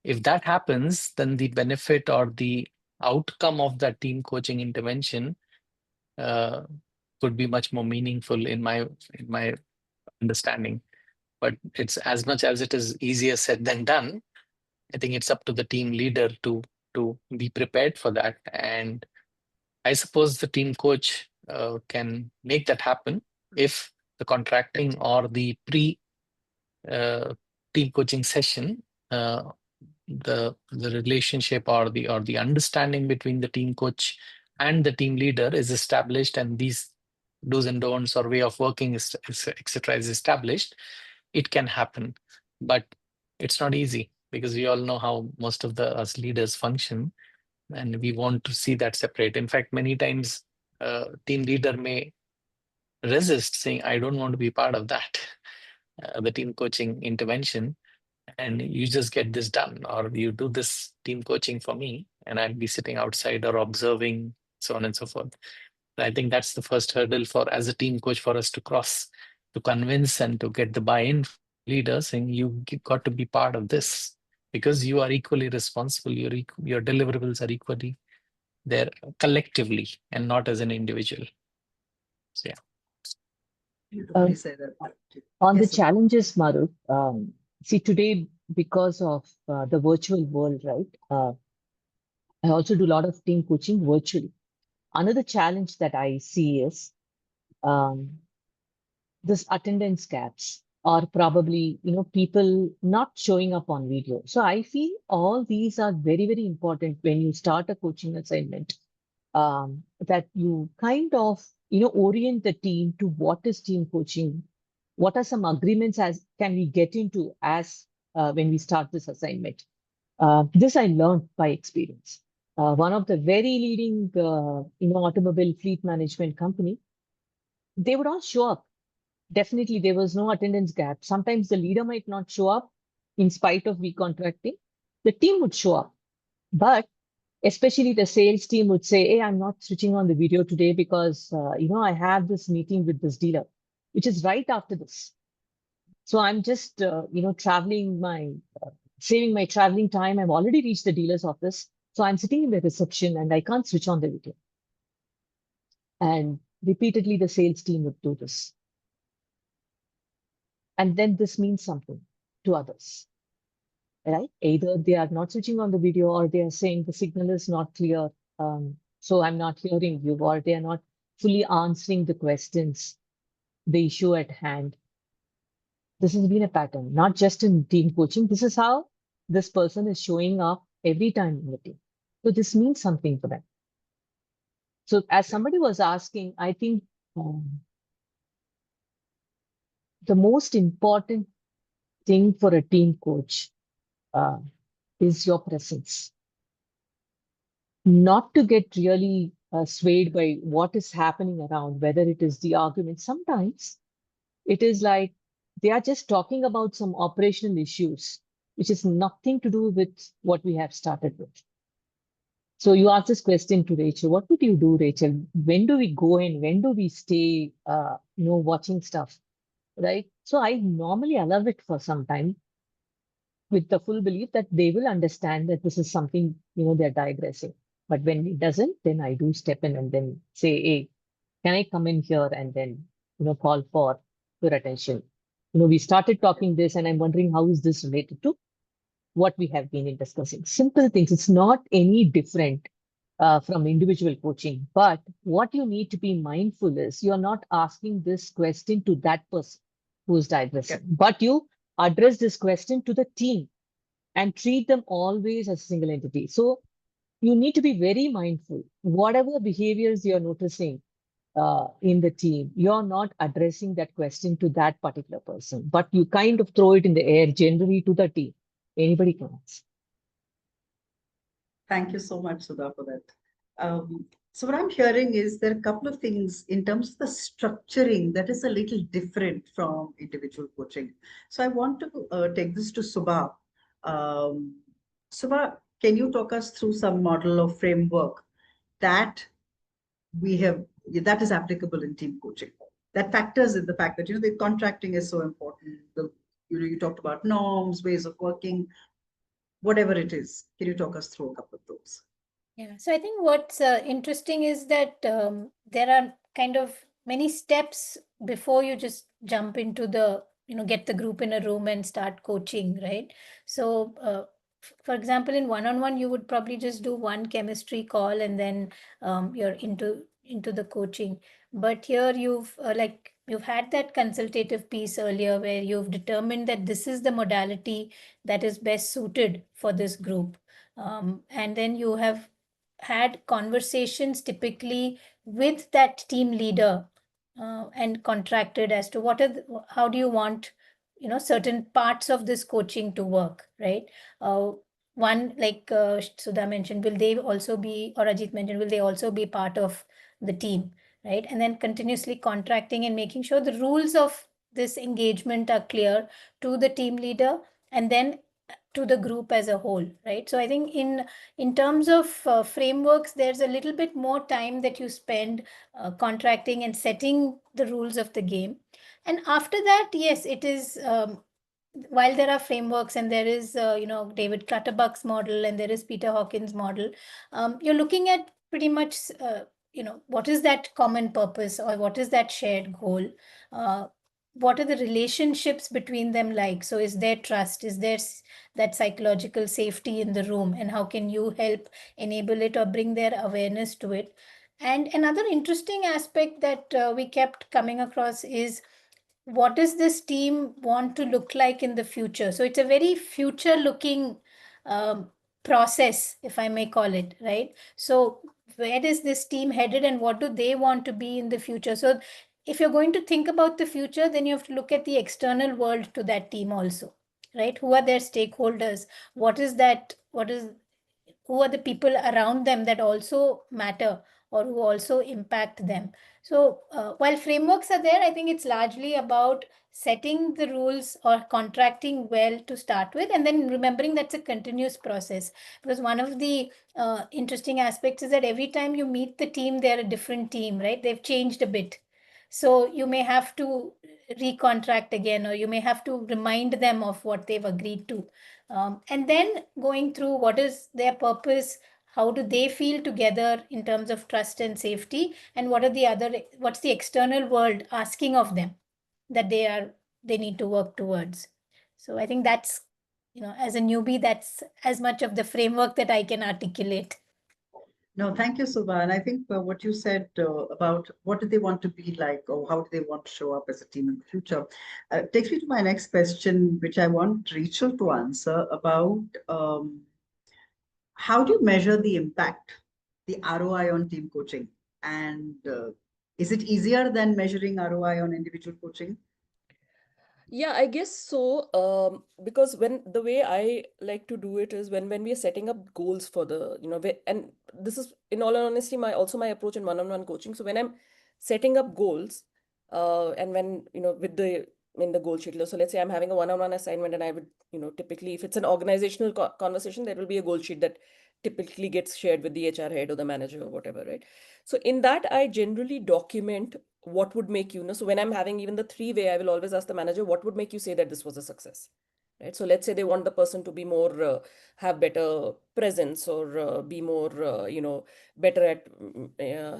If that happens, then the benefit or the outcome of that team coaching intervention could be much more meaningful in my understanding. But it's as much as it is easier said than done. I think it's up to the team leader to be prepared for that. And I suppose the team coach can make that happen if the contracting or the team coaching session, the relationship or the understanding between the team coach and the team leader is established, and these do's and don'ts or way of working, etc., is established, it can happen. But it's not easy because we all know how most of us leaders function, and we want to see that separate. In fact, many times team leader may resist, saying, I don't want to be part of that, the team coaching intervention, and you just get this done, or you do this team coaching for me, and I'll be sitting outside or observing, so on and so forth. I think that's the first hurdle for, as a team coach, for us to cross, to convince and to get the buy-in from leaders, saying you got to be part of this because you are equally responsible. Your deliverables are equally there collectively and not as an individual. So yeah. Beautifully said that. On Yes, the Subha. challenges, Mahruk, see today, because of the virtual world, right? I also do a lot of team coaching virtually. Another challenge that I see is this attendance gaps, or probably, people not showing up on video. So I feel all these are very, very important when you start a coaching assignment, that you kind of, orient the team to what is team coaching, what are some agreements as can we get into as when we start this assignment. This I learned by experience. One of the very leading, automobile fleet management company, they would all show up. Definitely, there was no attendance gap. Sometimes the leader might not show up in spite of recontracting. The team would show up, but especially the sales team would say, hey, I'm not switching on the video today because, I have this meeting with this dealer, which is right after this. So I'm just, traveling saving my traveling time. I've already reached the dealer's office. So I'm sitting in the reception and I can't switch on the video. And repeatedly, the sales team would do this. And then this means something to others, right? Either they are not switching on the video, or they are saying the signal is not clear, so I'm not hearing you, or they are not fully answering the questions, the issue at hand. This has been a pattern, not just in team coaching. This is how this person is showing up every time in the team. So this means something for them. So as somebody was asking, I think the most important thing for a team coach is your presence. Not to get really swayed by what is happening around, whether it is the argument. Sometimes it is like they are just talking about some operational issues, which is nothing to do with what we have started with. So you asked this question to Rachel. What would you do, Rachel? When do we go in? When do we stay, watching stuff, right? So I normally allow it for some time with the full belief that they will understand that this is something, they're digressing. But when it doesn't, then I do step in and then say, hey, can I come in here and then, call for your attention? We started talking this and I'm wondering how is this related to what we have been discussing? Simple things. It's not any different from individual coaching. But what you need to be mindful is you're not asking this question to that person who's digressing, but you address this question to the team and treat them always as a single entity. So you need to be very mindful. Whatever behaviors you're noticing in the team, you're not addressing that question to that particular person, but you kind of throw it in the air generally to the team. Anybody can answer. Thank you so much, Sudha, for that. So what I'm hearing is there are a couple of things in terms of the structuring that is a little different from individual coaching. So I want to take this to Subha. Subha, can you talk us through some model or framework that that is applicable in team coaching, that factors in the fact that, the contracting is so important. You talked about norms, ways of working, whatever it is. Can you talk us through a couple of those? Yeah, so I think what's interesting is that there are kind of many steps before you just jump into the, get the group in a room and start coaching, right? So, for example, in one-on-one, you would probably just do one chemistry call and then you're into the coaching. But here you've had that consultative piece earlier where you've determined that this is the modality that is best suited for this group. And then you have had conversations typically with that team leader and contracted as to how do you want, certain parts of this coaching to work, right? One, like Sudha mentioned, will they also be, or Ajit mentioned, will they also be part of the team, right? And then continuously contracting and making sure the rules of this engagement are clear to the team leader and then to the group as a whole, right? So I think in terms of frameworks, there's a little bit more time that you spend contracting and setting the rules of the game. And after that, yes, it is, while there are frameworks and there is, David Clutterbuck's model and there is Peter Hawkins' model, you're looking at pretty much, what is that common purpose or what is that shared goal? What are the relationships between them like? So is there trust? Is there that psychological safety in the room? And how can you help enable it or bring their awareness to it? And another interesting aspect that we kept coming across is, what does this team want to look like in the future? So it's a very future looking process, if I may call it, right? So where is this team headed and what do they want to be in the future? So if you're going to think about the future, then you have to look at the external world to that team also, right? Who are their stakeholders? Who are the people around them that also matter or who also impact them? So while frameworks are there, I think it's largely about setting the rules or contracting well to start with, and then remembering that's a continuous process. Because one of the interesting aspects is that every time you meet the team, they're a different team, right? They've changed a bit. So you may have to recontract again, or you may have to remind them of what they've agreed to. And then going through what is their purpose, how do they feel together in terms of trust and safety, and what's the external world asking of them that they need to work towards. So I think that's, as a newbie, that's as much of the framework that I can articulate. No, thank you, Subha. And I think what you said about what do they want to be like or how do they want to show up as a team in the future takes me to my next question, which I want Rachel to answer about how do you measure the impact, the ROI on team coaching? And is it easier than measuring ROI on individual coaching? Yeah, I guess so. Because when the way I like to do it is when we are setting up goals for the, and this is in all honesty my approach in one-on-one coaching. So when I'm setting up goals, and when with the in the goal sheet. So let's say I'm having a one-on-one assignment, and I would typically if it's an organizational conversation, there will be a goal sheet that typically gets shared with the HR head or the manager or whatever, right? So in that, I generally document what would make so when I'm having even the 3-way, I will always ask the manager, what would make you say that this was a success, right? So let's say they want the person to be more, have better presence or be more, better at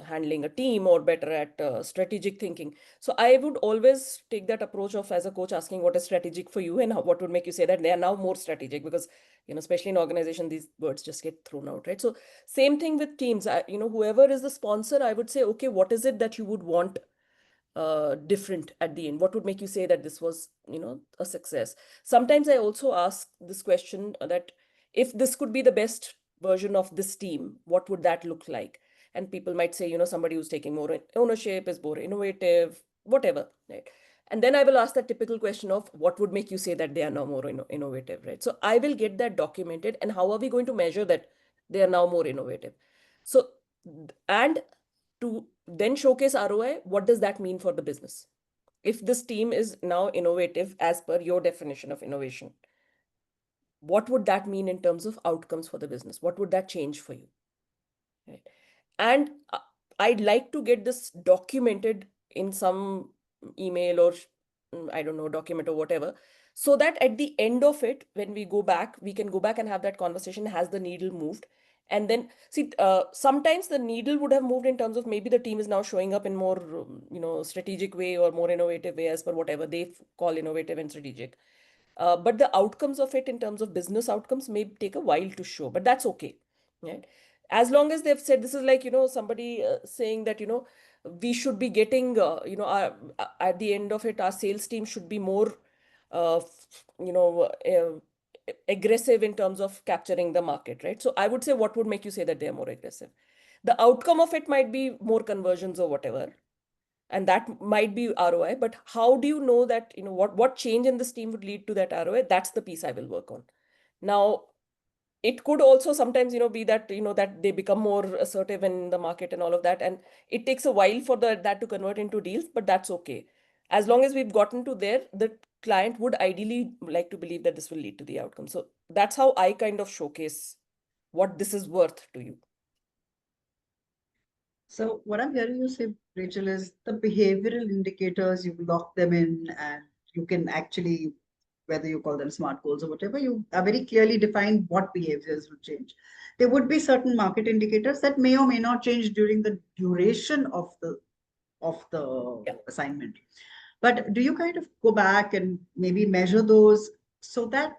handling a team or better at strategic thinking. So I would always take that approach of as a coach asking what is strategic for you and what would make you say that they are now more strategic, because, especially in organization, these words just get thrown out, right? So same thing with teams, whoever is the sponsor, I would say, okay, what is it that you would want different at the end? What would make you say that this was, a success? Sometimes I also ask this question that if this could be the best version of this team, what would that look like? And people might say, somebody who's taking more ownership, is more innovative, whatever, right? And then I will ask that typical question of what would make you say that they are now more innovative, right? So I will get that documented, and how are we going to measure that they are now more innovative? So, and to then showcase ROI, what does that mean for the business? If this team is now innovative as per your definition of innovation, what would that mean in terms of outcomes for the business? What would that change for you? Right? And I'd like to get this documented in some email or I don't know, document or whatever, so that at the end of it, when we go back, we can go back and have that conversation. Has the needle moved? And then see, sometimes the needle would have moved in terms of maybe the team is now showing up in more, strategic way or more innovative way as per whatever they call innovative and strategic. But the outcomes of it in terms of business outcomes may take a while to show, but that's okay, right? As long as they've said, this is like, somebody saying that, we should be getting, at the end of it, our sales team should be more, aggressive in terms of capturing the market, right? So I would say, what would make you say that they're more aggressive? The outcome of it might be more conversions or whatever. and that might be ROI, but how do you know that, what change in this team would lead to that ROI? That's the piece I will work on. Now, it could also sometimes, be that, that they become more assertive in the market and all of that. And it takes a while for that to convert into deals, but that's okay. As long as we've gotten to there, the client would ideally like to believe that this will lead to the outcome. So that's how I kind of showcase what this is worth to you. So what I'm hearing you say, Rachel, is the behavioral indicators, you lock them in and you can actually, whether you call them smart goals or whatever, you are very clearly defined what behaviors will change. There would be certain market indicators that may or may not change during the duration of the assignment. But do you kind of go back and maybe measure those so that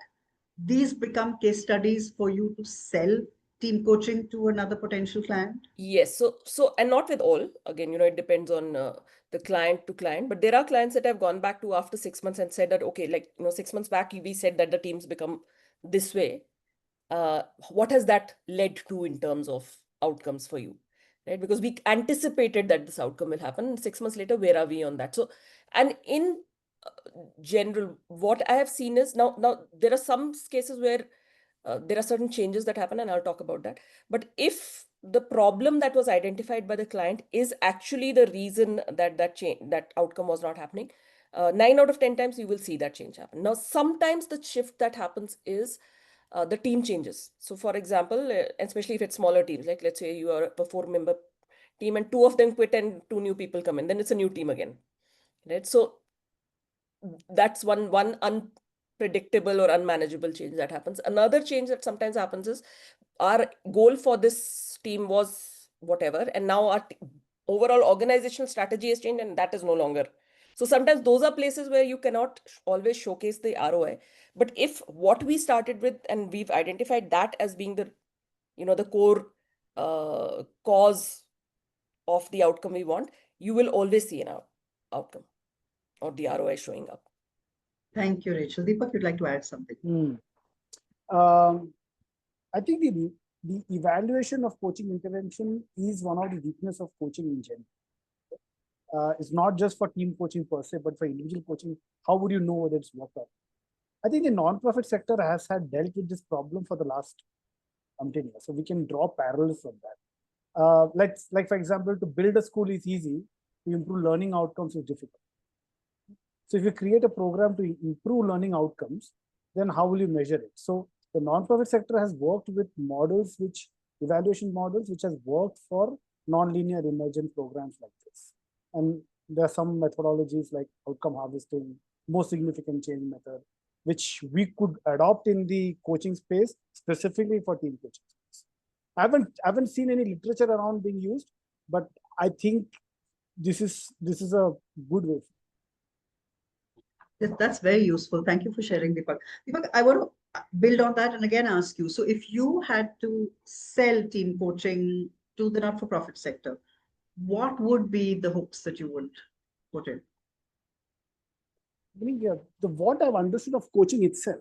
these become case studies for you to sell team coaching to another potential client? Yes. So, and not with all, again, it depends on the client to client, but there are clients that have gone back to after 6 months and said that, okay, 6 months back, we said that the teams become this way. What has that led to in terms of outcomes for you? Right? Because we anticipated that this outcome will happen. 6 months later, where are we on that? So, and in general, what I have seen is now there are some cases where there are certain changes that happen, and I'll talk about that. But if the problem that was identified by the client is actually the reason that outcome was not happening, 9 out of 10 times you will see that change happen. Now, sometimes the shift that happens is the team changes. So, for example, especially if it's smaller teams, like let's say you are a 4-member team and 2 of them quit and 2 new people come in, then it's a new team again, right? So that's one unpredictable or unmanageable change that happens. Another change that sometimes happens is our goal for this team was whatever, and now our overall organizational strategy has changed and that is no longer. So sometimes those are places where you cannot always showcase the ROI. But if what we started with and we've identified that as being the, the core cause of the outcome we want, you will always see an outcome or the ROI showing up. Thank you, Rachel. Deepak, you'd like to add something? I think the evaluation of coaching intervention is one of the weakness of coaching in general. It's not just for team coaching per se, but for individual coaching. How would you know whether it's worked out? I think the non-profit sector has had dealt with this problem for the last 10 years. So we can draw parallels from that. Like for example, to build a school is easy, to improve learning outcomes is difficult. So if you create a program to improve learning outcomes, then how will you measure it? So the non-profit sector has worked with models, evaluation models, which has worked for non-linear emergent programs like this. And there are some methodologies like outcome harvesting, most significant change method, which we could adopt in the coaching space, specifically for team coaching space. I haven't seen any literature around being used, but I think this is a good way. That's very useful. Thank you for sharing, Deepak. Deepak, I want to build on that and again ask you. So if you had to sell team coaching to the not-for-profit sector, what would be the hooks that you would put in? I mean, what I've understood of coaching itself,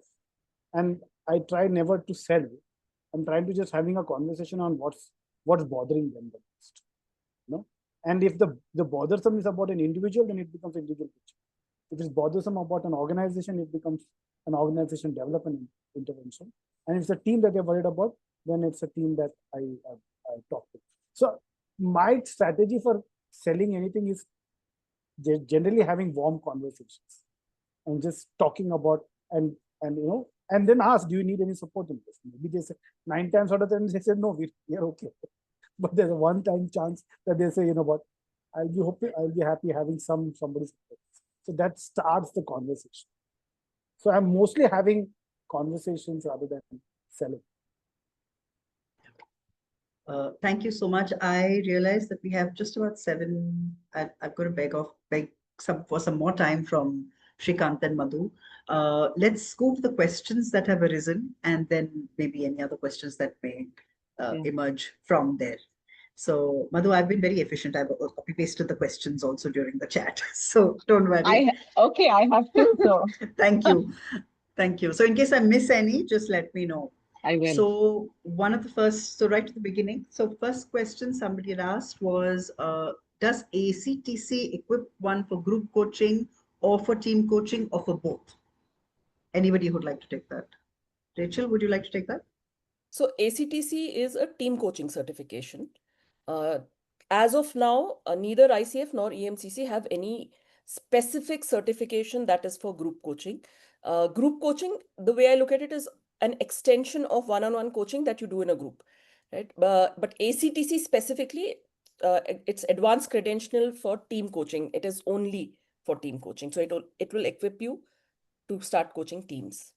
and I try never to sell. I'm trying to just having a conversation on what's bothering them the most. And if the bothersome is about an individual, then it becomes individual coaching. If it's bothersome about an organization, it becomes an organization development intervention. And if it's a team that you're worried about, then it's a team that I talk to. So my strategy for selling anything is generally having warm conversations and just talking about and then ask, do you need any support in this? Maybe they say 9 times out of 10 they said no, we're okay. But there's a one-time chance that they say, what, I'll be happy having somebody support. So that starts the conversation. So I'm mostly having conversations rather than selling. Thank you so much. I realize that we have just about 7. I've got to beg for some more time from Shrikant and Madhu. Let's scoop the questions that have arisen and then maybe any other questions that may emerge from there. So, Madhu, I've been very efficient. I've copy-pasted the questions also during the chat. So don't worry. I have to. So Thank you. Thank you. So in case I miss any, just let me know. I will. So one of the first, so right at the beginning, so first question somebody had asked was, does ACTC equip one for group coaching or for team coaching or for both? Anybody who'd like to take that? Rachel, would you like to take that? So ACTC is a team coaching certification. As of now, neither ICF nor EMCC have any specific certification that is for group coaching. Group coaching, the way I look at it, is an extension of one-on-one coaching that you do in a group, right? But ACTC specifically, it's advanced credential for team coaching. It is only for team coaching. So it will equip you to start coaching teams.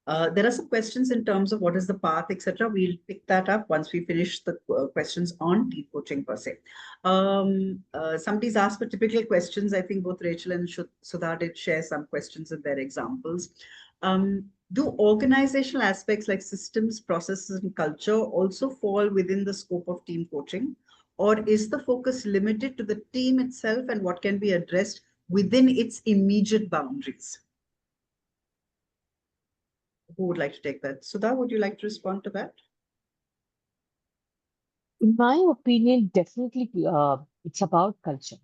There are some questions in terms of what is the path, etc. We'll pick that up once we finish the questions on team coaching per se. Somebody's asked for typical questions. I think both Rachel and Sudha did share some questions in their examples. Do organizational aspects like systems, processes, and culture also fall within the scope of team coaching? Or is the focus limited to the team itself and what can be addressed within its immediate boundaries? Who would like to take that? Sudha, would you like to respond to that? In my opinion, definitely it's about culture,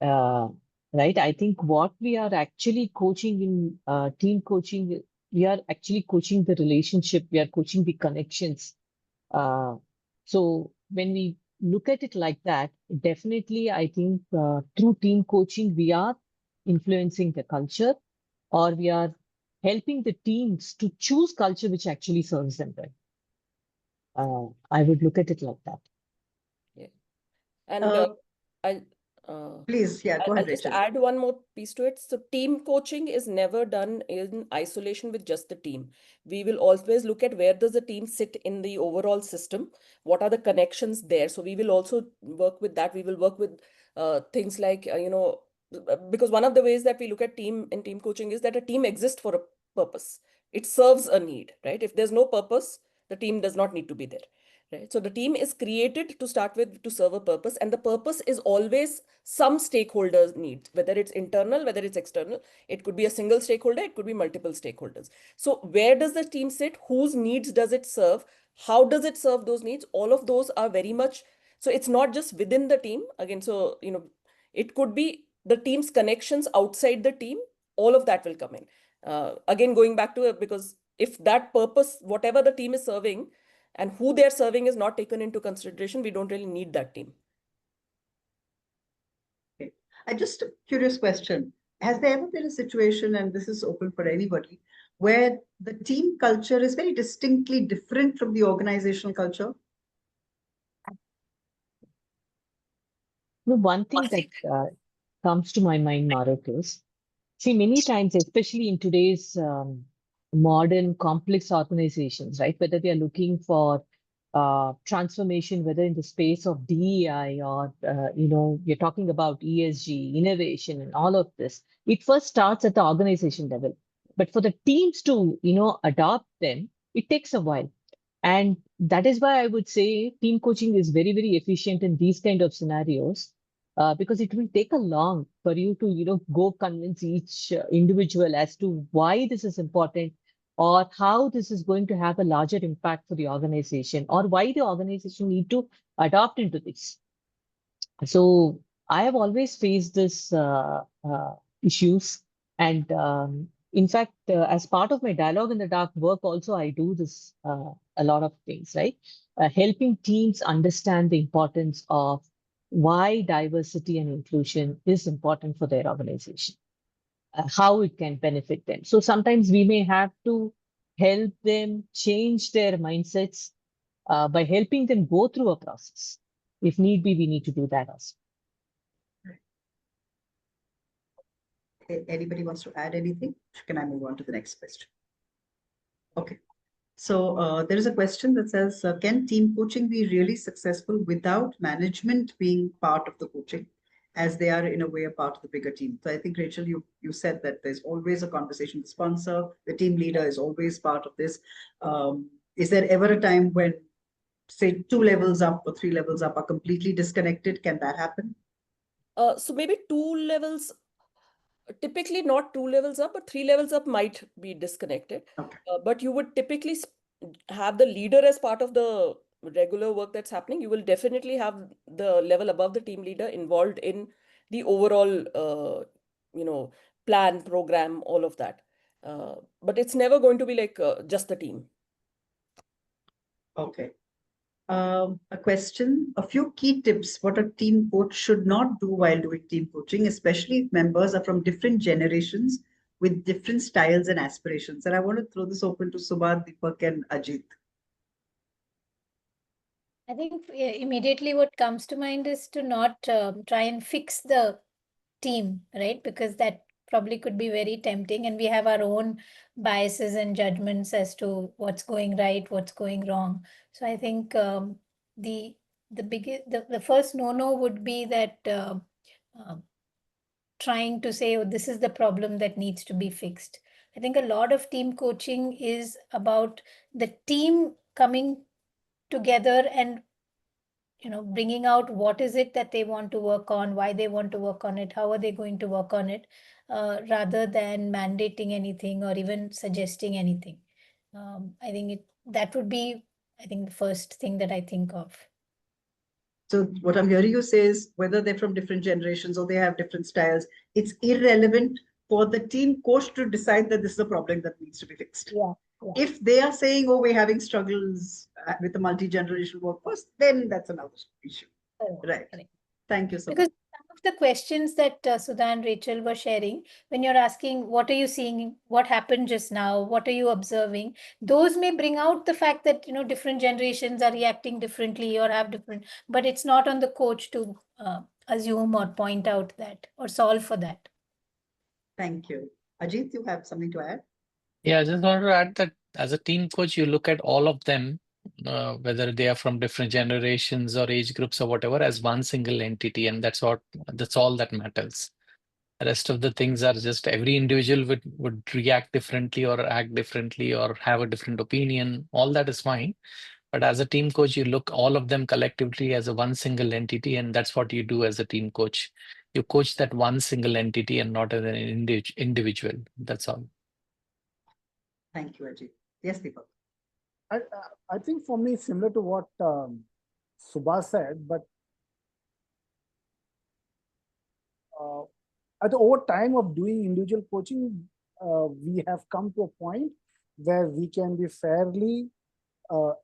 right? I think what we are actually coaching in team coaching, we are actually coaching the relationship, we are coaching the connections. So when we look at it like that, definitely I think through team coaching, we are influencing the culture, or we are helping the teams to choose culture which actually serves them well. I would look at it like that. Yeah. And please, yeah, go I'll ahead, just Rachel. add one more piece to it. So team coaching is never done in isolation with just the team. We will always look at where does the team sit in the overall system? What are the connections there? So we will also work with that. We will work with things like, because one of the ways that we look at team in team coaching is that a team exists for a purpose. It serves a need, right? If there's no purpose, the team does not need to be there. Right? So the team is created to start with to serve a purpose, and the purpose is always some stakeholders' need, whether it's internal, whether it's external. It could be a single stakeholder, it could be multiple stakeholders. So where does the team sit? Whose needs does it serve? How does it serve those needs? All of those are very much, so it's not just within the team. Again, so, it could be the team's connections outside the team. All of that will come in. Again, going back to it, because if that purpose, whatever the team is serving, and who they're serving is not taken into consideration, we don't really need that team. Okay. Just a curious question. Has there ever been a situation, and this is open for anybody, where the team culture is very distinctly different from the organizational culture? One thing that comes to my mind, Mahruk, is, see, many times, especially in today's modern complex organizations, right, whether they are looking for transformation, whether in the space of DEI or, we're talking about ESG, innovation, and all of this, it first starts at the organization level. But for the teams to, adopt them, it takes a while. And that is why I would say team coaching is very, very efficient in these kind of scenarios, because it will take a long for you to, go convince each individual as to why this is important, or how this is going to have a larger impact for the organization, or why the organization need to adopt into this. So I have always faced this issues, and in fact, as part of my Dialogue in the Dark work, also I do this a lot of things, right? Helping teams understand the importance of why diversity and inclusion is important for their organization, how it can benefit them. So sometimes we may have to help them change their mindsets by helping them go through a process. If need be, we need to do that also. Anybody wants to add anything? Can I move on to the next question? Okay. So there is a question that says, can team coaching be really successful without management being part of the coaching, as they are in a way a part of the bigger team? So I think, Rachel, you said that there's always a conversation with the sponsor. The team leader is always part of this. Is there ever a time when, say, 2 levels up or 3 levels up are completely disconnected? Can that happen? So maybe 2 levels Typically not 2 levels up, but 3 levels up might be disconnected. Okay. But you would typically have the leader as part of the regular work that's happening. You will definitely have the level above the team leader involved in the overall, plan, program, all of that. But it's never going to be like just the team. Okay. A question, a few key tips what a team coach should not do while doing team coaching, especially if members are from different generations with different styles and aspirations. And I want to throw this open to Subha, Deepak, and Ajit. I think immediately what comes to mind is to not try and fix the team, right? Because that probably could be very tempting, and we have our own biases and judgments as to what's going right, what's going wrong. So I think the first no would be that trying to say, oh, this is the problem that needs to be fixed. I think a lot of team coaching is about the team coming together and bringing out what is it that they want to work on, why they want to work on it, how are they going to work on it, rather than mandating anything or even suggesting anything. I think that would be, I think, the first thing that I think of. So what I'm hearing you say is whether they're from different generations or they have different styles, it's irrelevant for the team coach to decide that this is a problem that needs to be fixed. Yeah. If they are saying, oh, we're having struggles with the multi-generational workforce, then that's another issue. Right. Correct. Thank you so much. Because some of the questions that Sudha and Rachel were sharing, when you're asking, what are you seeing? What happened just now? What are you observing? Those may bring out the fact that, different generations are reacting differently or have different, but it's not on the coach to assume or point out that or solve for that. Thank you. Ajit, you have something to add? Yeah, I just want to add that as a team coach, you look at all of them, whether they are from different generations or age groups or whatever, as one single entity, and that's all that matters. The rest of the things are just every individual would react differently or act differently or have a different opinion. All that is fine. But as a team coach, you look all of them collectively as a one single entity, and that's what you do as a team coach. You coach that one single entity and not as an individual. That's all. Thank you, Ajit. Yes, Deepak. I think for me, similar to what Subha said, but at the over time of doing individual coaching, we have come to a point where we can be fairly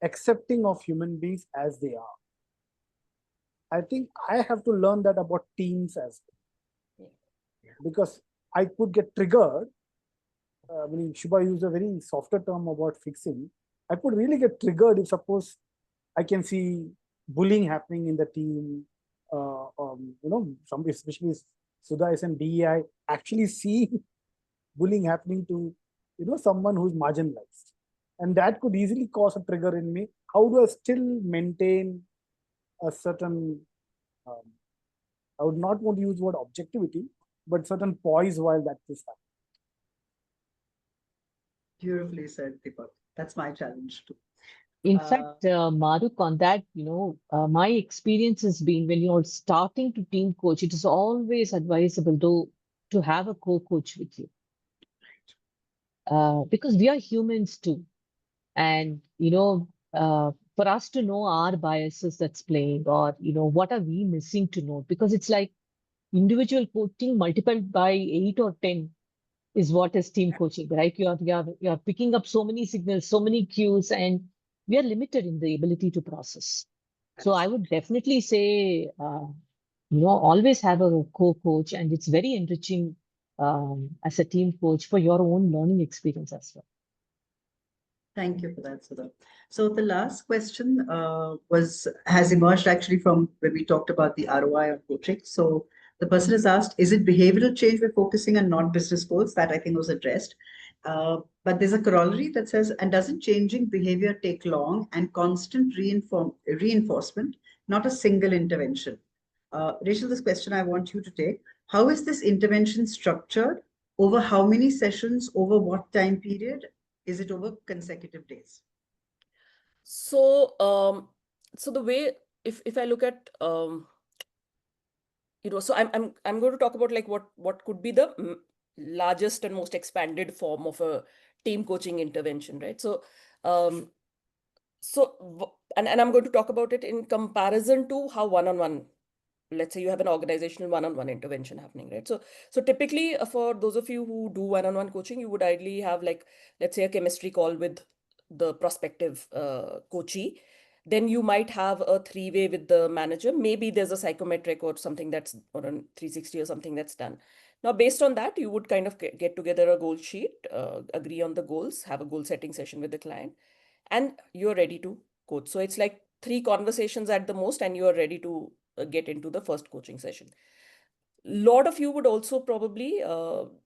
accepting of human beings as they are. I think I have to learn that about teams as well, because I could get triggered. I mean, Subha used a very softer term about fixing. I could really get triggered if, suppose, I can see bullying happening in the team. Especially Sudha is in DEI, actually see bullying happening to someone who's marginalized, and that could easily cause a trigger in me. How do I still maintain a certain? I would not want to use the word objectivity, but certain poise while that is happening. Beautifully said, Deepak. That's my challenge too. In fact, Mahruk, on that, my experience has been when you're starting to team coach, it is always advisable though to have a co-coach with you. Because we are humans too. And, for us to know our biases that's playing or, what are we missing to know? Because it's like individual coaching multiplied by 8 or 10 is what is team coaching, right? You're picking up so many signals, so many cues, and we are limited in the ability to process. So I would definitely say, always have a co-coach, and it's very enriching as a team coach for your own learning experience as well. Thank you for that, Sudha. So the last question has emerged actually from when we talked about the ROI of coaching. So the person has asked, is it behavioral change we're focusing on, not business goals? That I think was addressed. But there's a corollary that says, and doesn't changing behavior take long and constant reinforcement, not a single intervention? Rachel, this question I want you to take. How is this intervention structured? Over how many sessions? Over what time period? Is it over consecutive days? So, so the way, if I look at, so I'm going to talk about like what could be the largest and most expanded form of a team coaching intervention, right? So, and I'm going to talk about it in comparison to how one-on-one, let's say you have an organizational one-on-one intervention happening, right? So typically for those of you who do one-on-one coaching, you would ideally have, like, let's say a chemistry call with the prospective coachee. Then you might have a three-way with the manager. Maybe there's a psychometric or something that's, or a 360 or something that's done. Now, based on that, you would kind of get together a goal sheet, agree on the goals, have a goal setting session with the client, and you're ready to coach. So it's like 3 conversations at the most, and you are ready to get into the first coaching session. Lot of you would also probably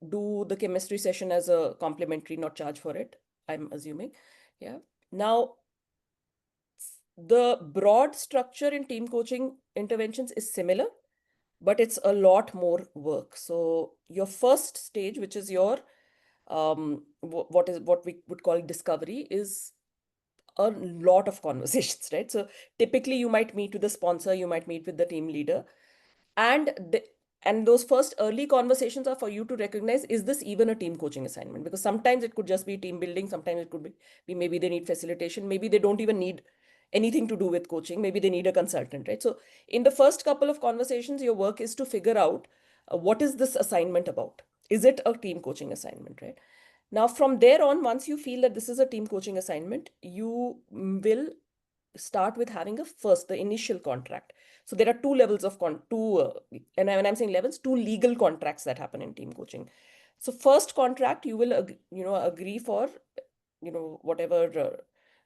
do the chemistry session as a complimentary, not charge for it, I'm assuming. Yeah. Now, the broad structure in team coaching interventions is similar, but it's a lot more work. So your first stage, which is your what we would call discovery, is a lot of conversations, right? So typically you might meet with the sponsor, you might meet with the team leader, and those first early conversations are for you to recognize, is this even a team coaching assignment? Because sometimes it could just be team building, sometimes it could be maybe they need facilitation, maybe they don't even need anything to do with coaching, maybe they need a consultant, right? So in the first couple of conversations, your work is to figure out what is this assignment about? Is it a team coaching assignment, right? Now, from there on, once you feel that this is a team coaching assignment, you will start with having the initial contract. So there are 2 levels of and when I'm saying levels, 2 legal contracts that happen in team coaching. So first contract, you will agree for whatever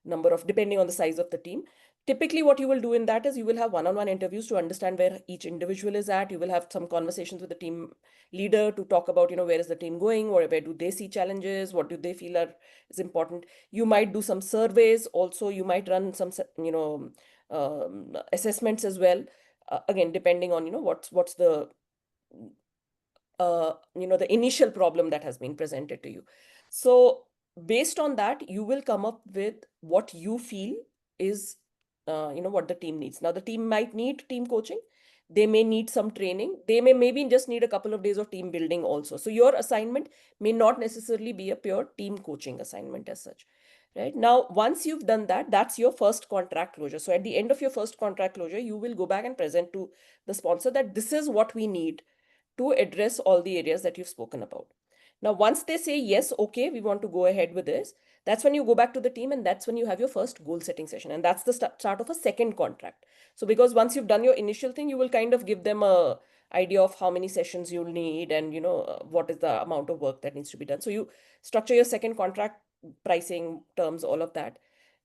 number of, depending on the size of the team. Typically, what you will do in that is you will have one-on-one interviews to understand where each individual is at. You will have some conversations with the team leader to talk about, where is the team going, or where do they see challenges, what do they feel is important. You might do some surveys also. You might run some, assessments as well. Again, depending on, what's the, the initial problem that has been presented to you. So based on that, you will come up with what you feel is, what the team needs. Now, the team might need team coaching. They may need some training. They may maybe just need a couple of days of team building also. So your assignment may not necessarily be a pure team coaching assignment as such. Right now, once you've done that, that's your first contract closure. So at the end of your first contract closure, you will go back and present to the sponsor that this is what we need to address all the areas that you've spoken about. Now, once they say, yes, okay, we want to go ahead with this, that's when you go back to the team, and that's when you have your first goal setting session. And that's the start of a second contract. So because once you've done your initial thing, you will kind of give them a idea of how many sessions you'll need and, what is the amount of work that needs to be done. So you structure your second contract, pricing, terms, all of that.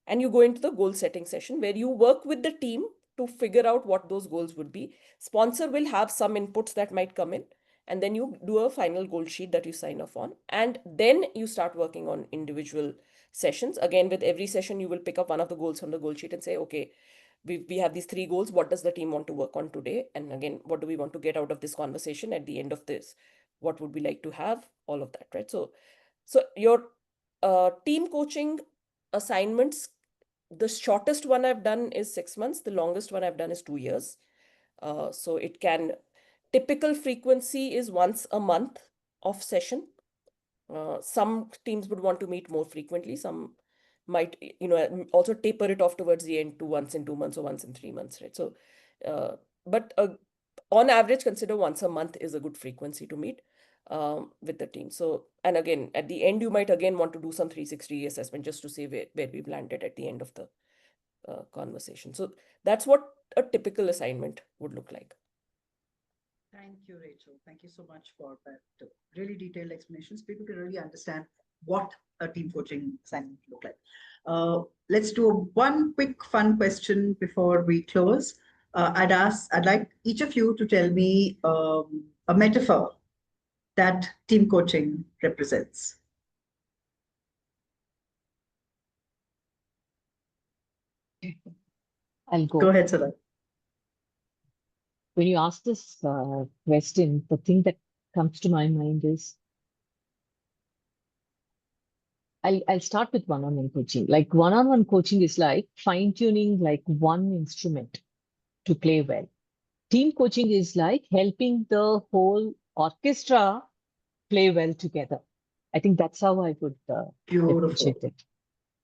And you go into the goal setting session where you work with the team to figure out what those goals would be. Sponsor will have some inputs that might come in, and then you do a final goal sheet that you sign off on. And then you start working on individual sessions. Again, with every session, you will pick up one of the goals from the goal sheet and say, okay, we have these 3 goals. What does the team want to work on today? And again, what do we want to get out of this conversation at the end of this? What would we like to have? All of that, right? So your team coaching assignments, the shortest one I've done is 6 months. The longest one I've done is 2 years. So it can, typical frequency is once a month of session. Some teams would want to meet more frequently. Some might, also taper it off towards the end to once in 2 months or once in 3 months, right? So, but on average, consider once a month is a good frequency to meet with the team. So, and again, at the end, you might again want to do some 360 assessment just to see where we've landed at the end of the conversation. So that's what a typical assignment would look like. Thank you, Rachel. Thank you so much for that really detailed explanations. People can really understand what a team coaching assignment look like. Let's do one quick fun question before we close. I'd like each of you to tell me a metaphor that team coaching represents. I'll go. Go ahead, Sudha. When you ask this question, the thing that comes to my mind is, I'll start with one-on-one coaching. Like one-on-one coaching is like fine-tuning like one instrument to play well. Team coaching is like helping the whole orchestra play well together. I think that's how I would Beautiful. appreciate it.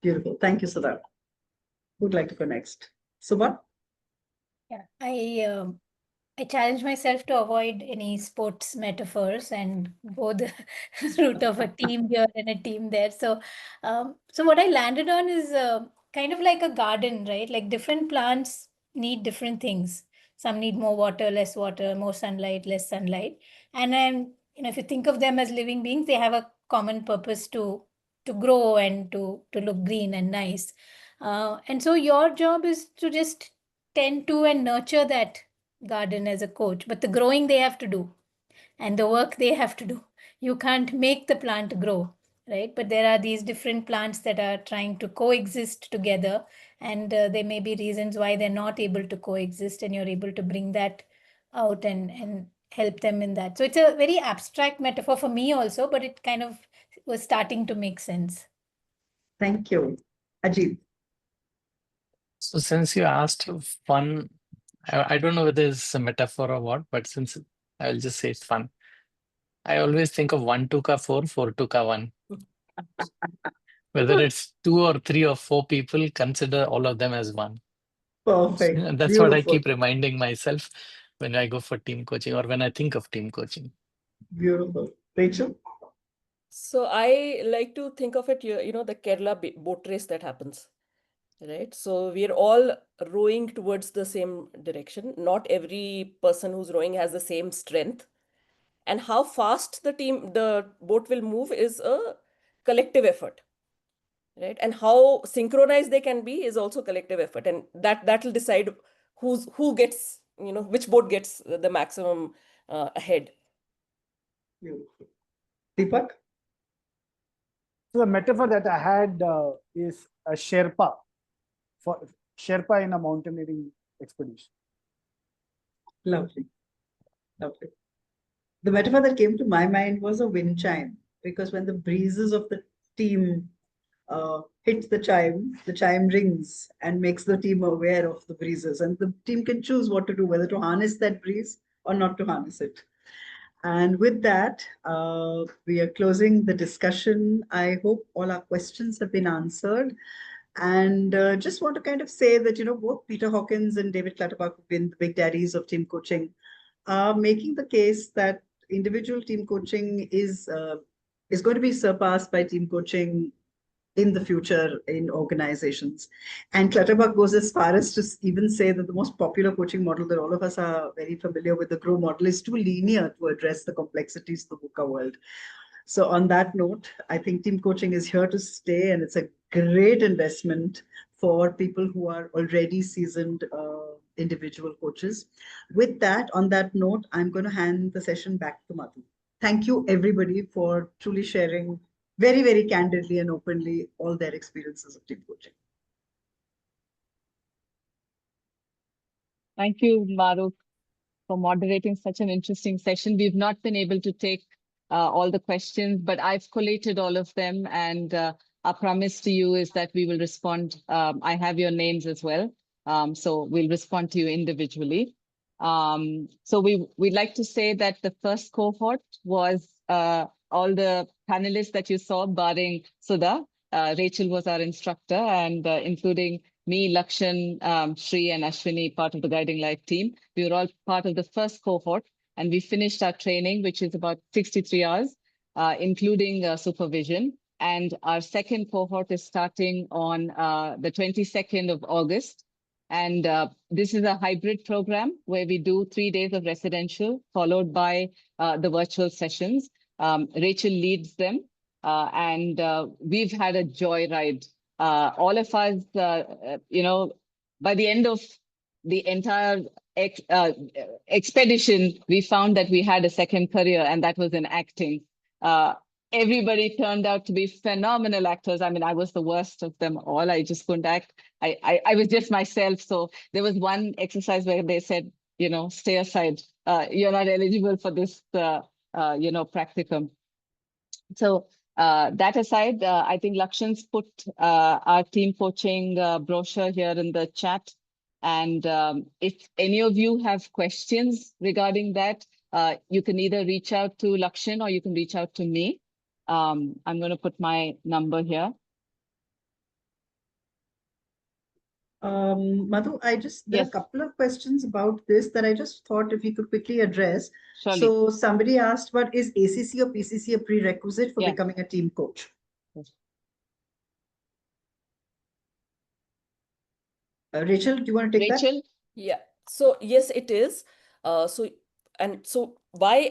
Beautiful. Thank you, Sudha. Who'd like to go next? Subha? Yeah, I challenge myself to avoid any sports metaphors and go the route of a team here and a team there. So what I landed on is kind of like a garden, right? Like different plants need different things. Some need more water, less water, more sunlight, less sunlight. And then, if you think of them as living beings, they have a common purpose to grow and to look green and nice. And so your job is to just tend to and nurture that garden as a coach, but the growing they have to do and the work they have to do. You can't make the plant grow, right? But there are these different plants that are trying to coexist together, and there may be reasons why they're not able to coexist, and you're able to bring that out and help them in that. So it's a very abstract metaphor for me also, but it kind of was starting to make sense. Thank you. Ajit? So since you asked fun, I don't know whether it's a metaphor or what, but since I'll just say it's fun. I always think of 1 2 ka 4, 4 2 ka 1. Whether it's 2 or 3 or 4 people, consider all of them as one. Perfect. And that's Beautiful. what I keep reminding myself when I go for team coaching or when I think of team coaching. Beautiful. Rachel? So I like to think of it, the Kerala boat race that happens, right? So we're all rowing towards the same direction. Not every person who's rowing has the same strength. And how fast the boat will move is a collective effort, right? And how synchronized they can be is also collective effort. And that will decide who gets, which boat gets the maximum ahead. Beautiful. Deepak? So the metaphor that I had is a Sherpa, for Sherpa in a mountaineering expedition. Lovely. Lovely. The metaphor that came to my mind was a wind chime, because when the breezes of the team hit the chime rings and makes the team aware of the breezes, and the team can choose what to do, whether to harness that breeze or not to harness it. And with that, we are closing the discussion. I hope all our questions have been answered. And just want to kind of say that, both Peter Hawkins and David Clutterbuck, who've been the big daddies of team coaching, are making the case that individual team coaching is going to be surpassed by team coaching in the future in organizations. And Clutterbuck goes as far as to even say that the most popular coaching model that all of us are very familiar with, the GROW model, is too linear to address the complexities of the VUCA world. So on that note, I think team coaching is here to stay, and it's a great investment for people who are already seasoned individual coaches. With that, on that note, I'm going to hand the session back to Madhu. Thank you, everybody, for truly sharing very, very candidly and openly all their experiences of team coaching. Thank you, Mahruk, for moderating such an interesting session. We've not been able to take all the questions, but I've collated all of them, and our promise to you is that we will respond. I have your names as well, so we'll respond to you individually. So we'd like to say that the first cohort was all the panelists that you saw, barring Sudha. Rachel was our instructor, and including me, Lakshan, Shri, and Ashwini, part of the Guiding Light team. We were all part of the first cohort, and we finished our training, which is about 63 hours, including supervision. And our second cohort is starting on the 22nd of August. And this is a hybrid program where we do 3 days of residential, followed by the virtual sessions. Rachel leads them, and we've had a joyride. All of us, by the end of the entire expedition, we found that we had a second career, and that was in acting. Everybody turned out to be phenomenal actors. I mean, I was the worst of them all. I just couldn't act. I was just myself. So there was one exercise where they said, stay aside. You're not eligible for this, practicum. So that aside, I think Lakshan's put our team coaching brochure here in the chat. And if any of you have questions regarding that, you can either reach out to Lakshan or you can reach out to me. I'm going to put my number here. Madhu, there are Yes. a couple of questions about this that I just thought if you could quickly address. Surely. So somebody asked, but is ACC or PCC a prerequisite for Yeah. becoming a team coach? Yes. Rachel, do you want to take that? Rachel? Yeah. So yes, it is. So why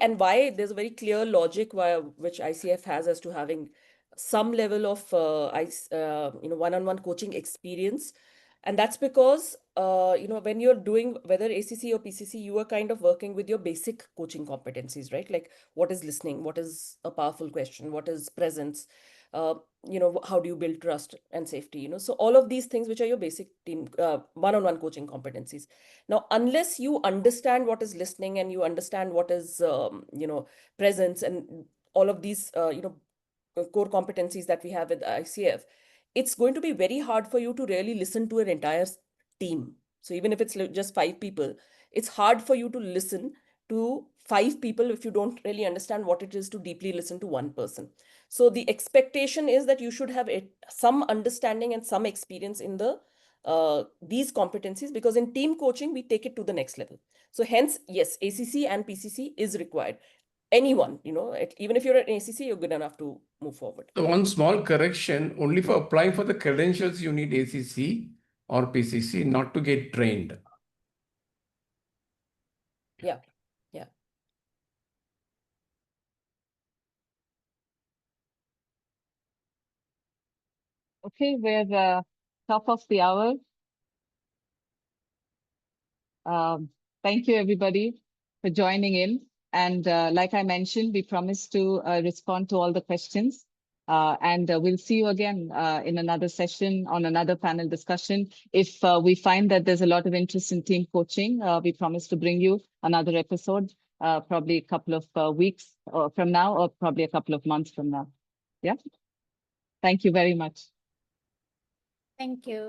there's a very clear logic which ICF has as to having some level of one-on-one coaching experience. And that's because when you're doing whether ACC or PCC, you are kind of working with your basic coaching competencies, right? Like what is listening, what is a powerful question, what is presence, how do you build trust and safety, so all of these things which are your basic team one-on-one coaching competencies. Now, unless you understand what is listening and you understand what is presence and all of these core competencies that we have with ICF, it's going to be very hard for you to really listen to an entire team. So even if it's just 5 people, it's hard for you to listen to 5 people if you don't really understand what it is to deeply listen to one person. So the expectation is that you should have some understanding and some experience in these competencies, because in team coaching, we take it to the next level. So hence, yes, ACC and PCC is required. Anyone, even if you're an ACC, you're good enough to move forward. So one small correction, only for applying for the credentials, you need ACC or PCC, not to get trained. Yeah. Okay, we're top of the hour. Thank you, everybody, for joining in. And like I mentioned, we promise to respond to all the questions. And we'll see you again in another session on another panel discussion. If we find that there's a lot of interest in team coaching, we promise to bring you another episode, probably a couple of weeks from now, or probably a couple of months from now. Yeah. Thank you very much. Thank you.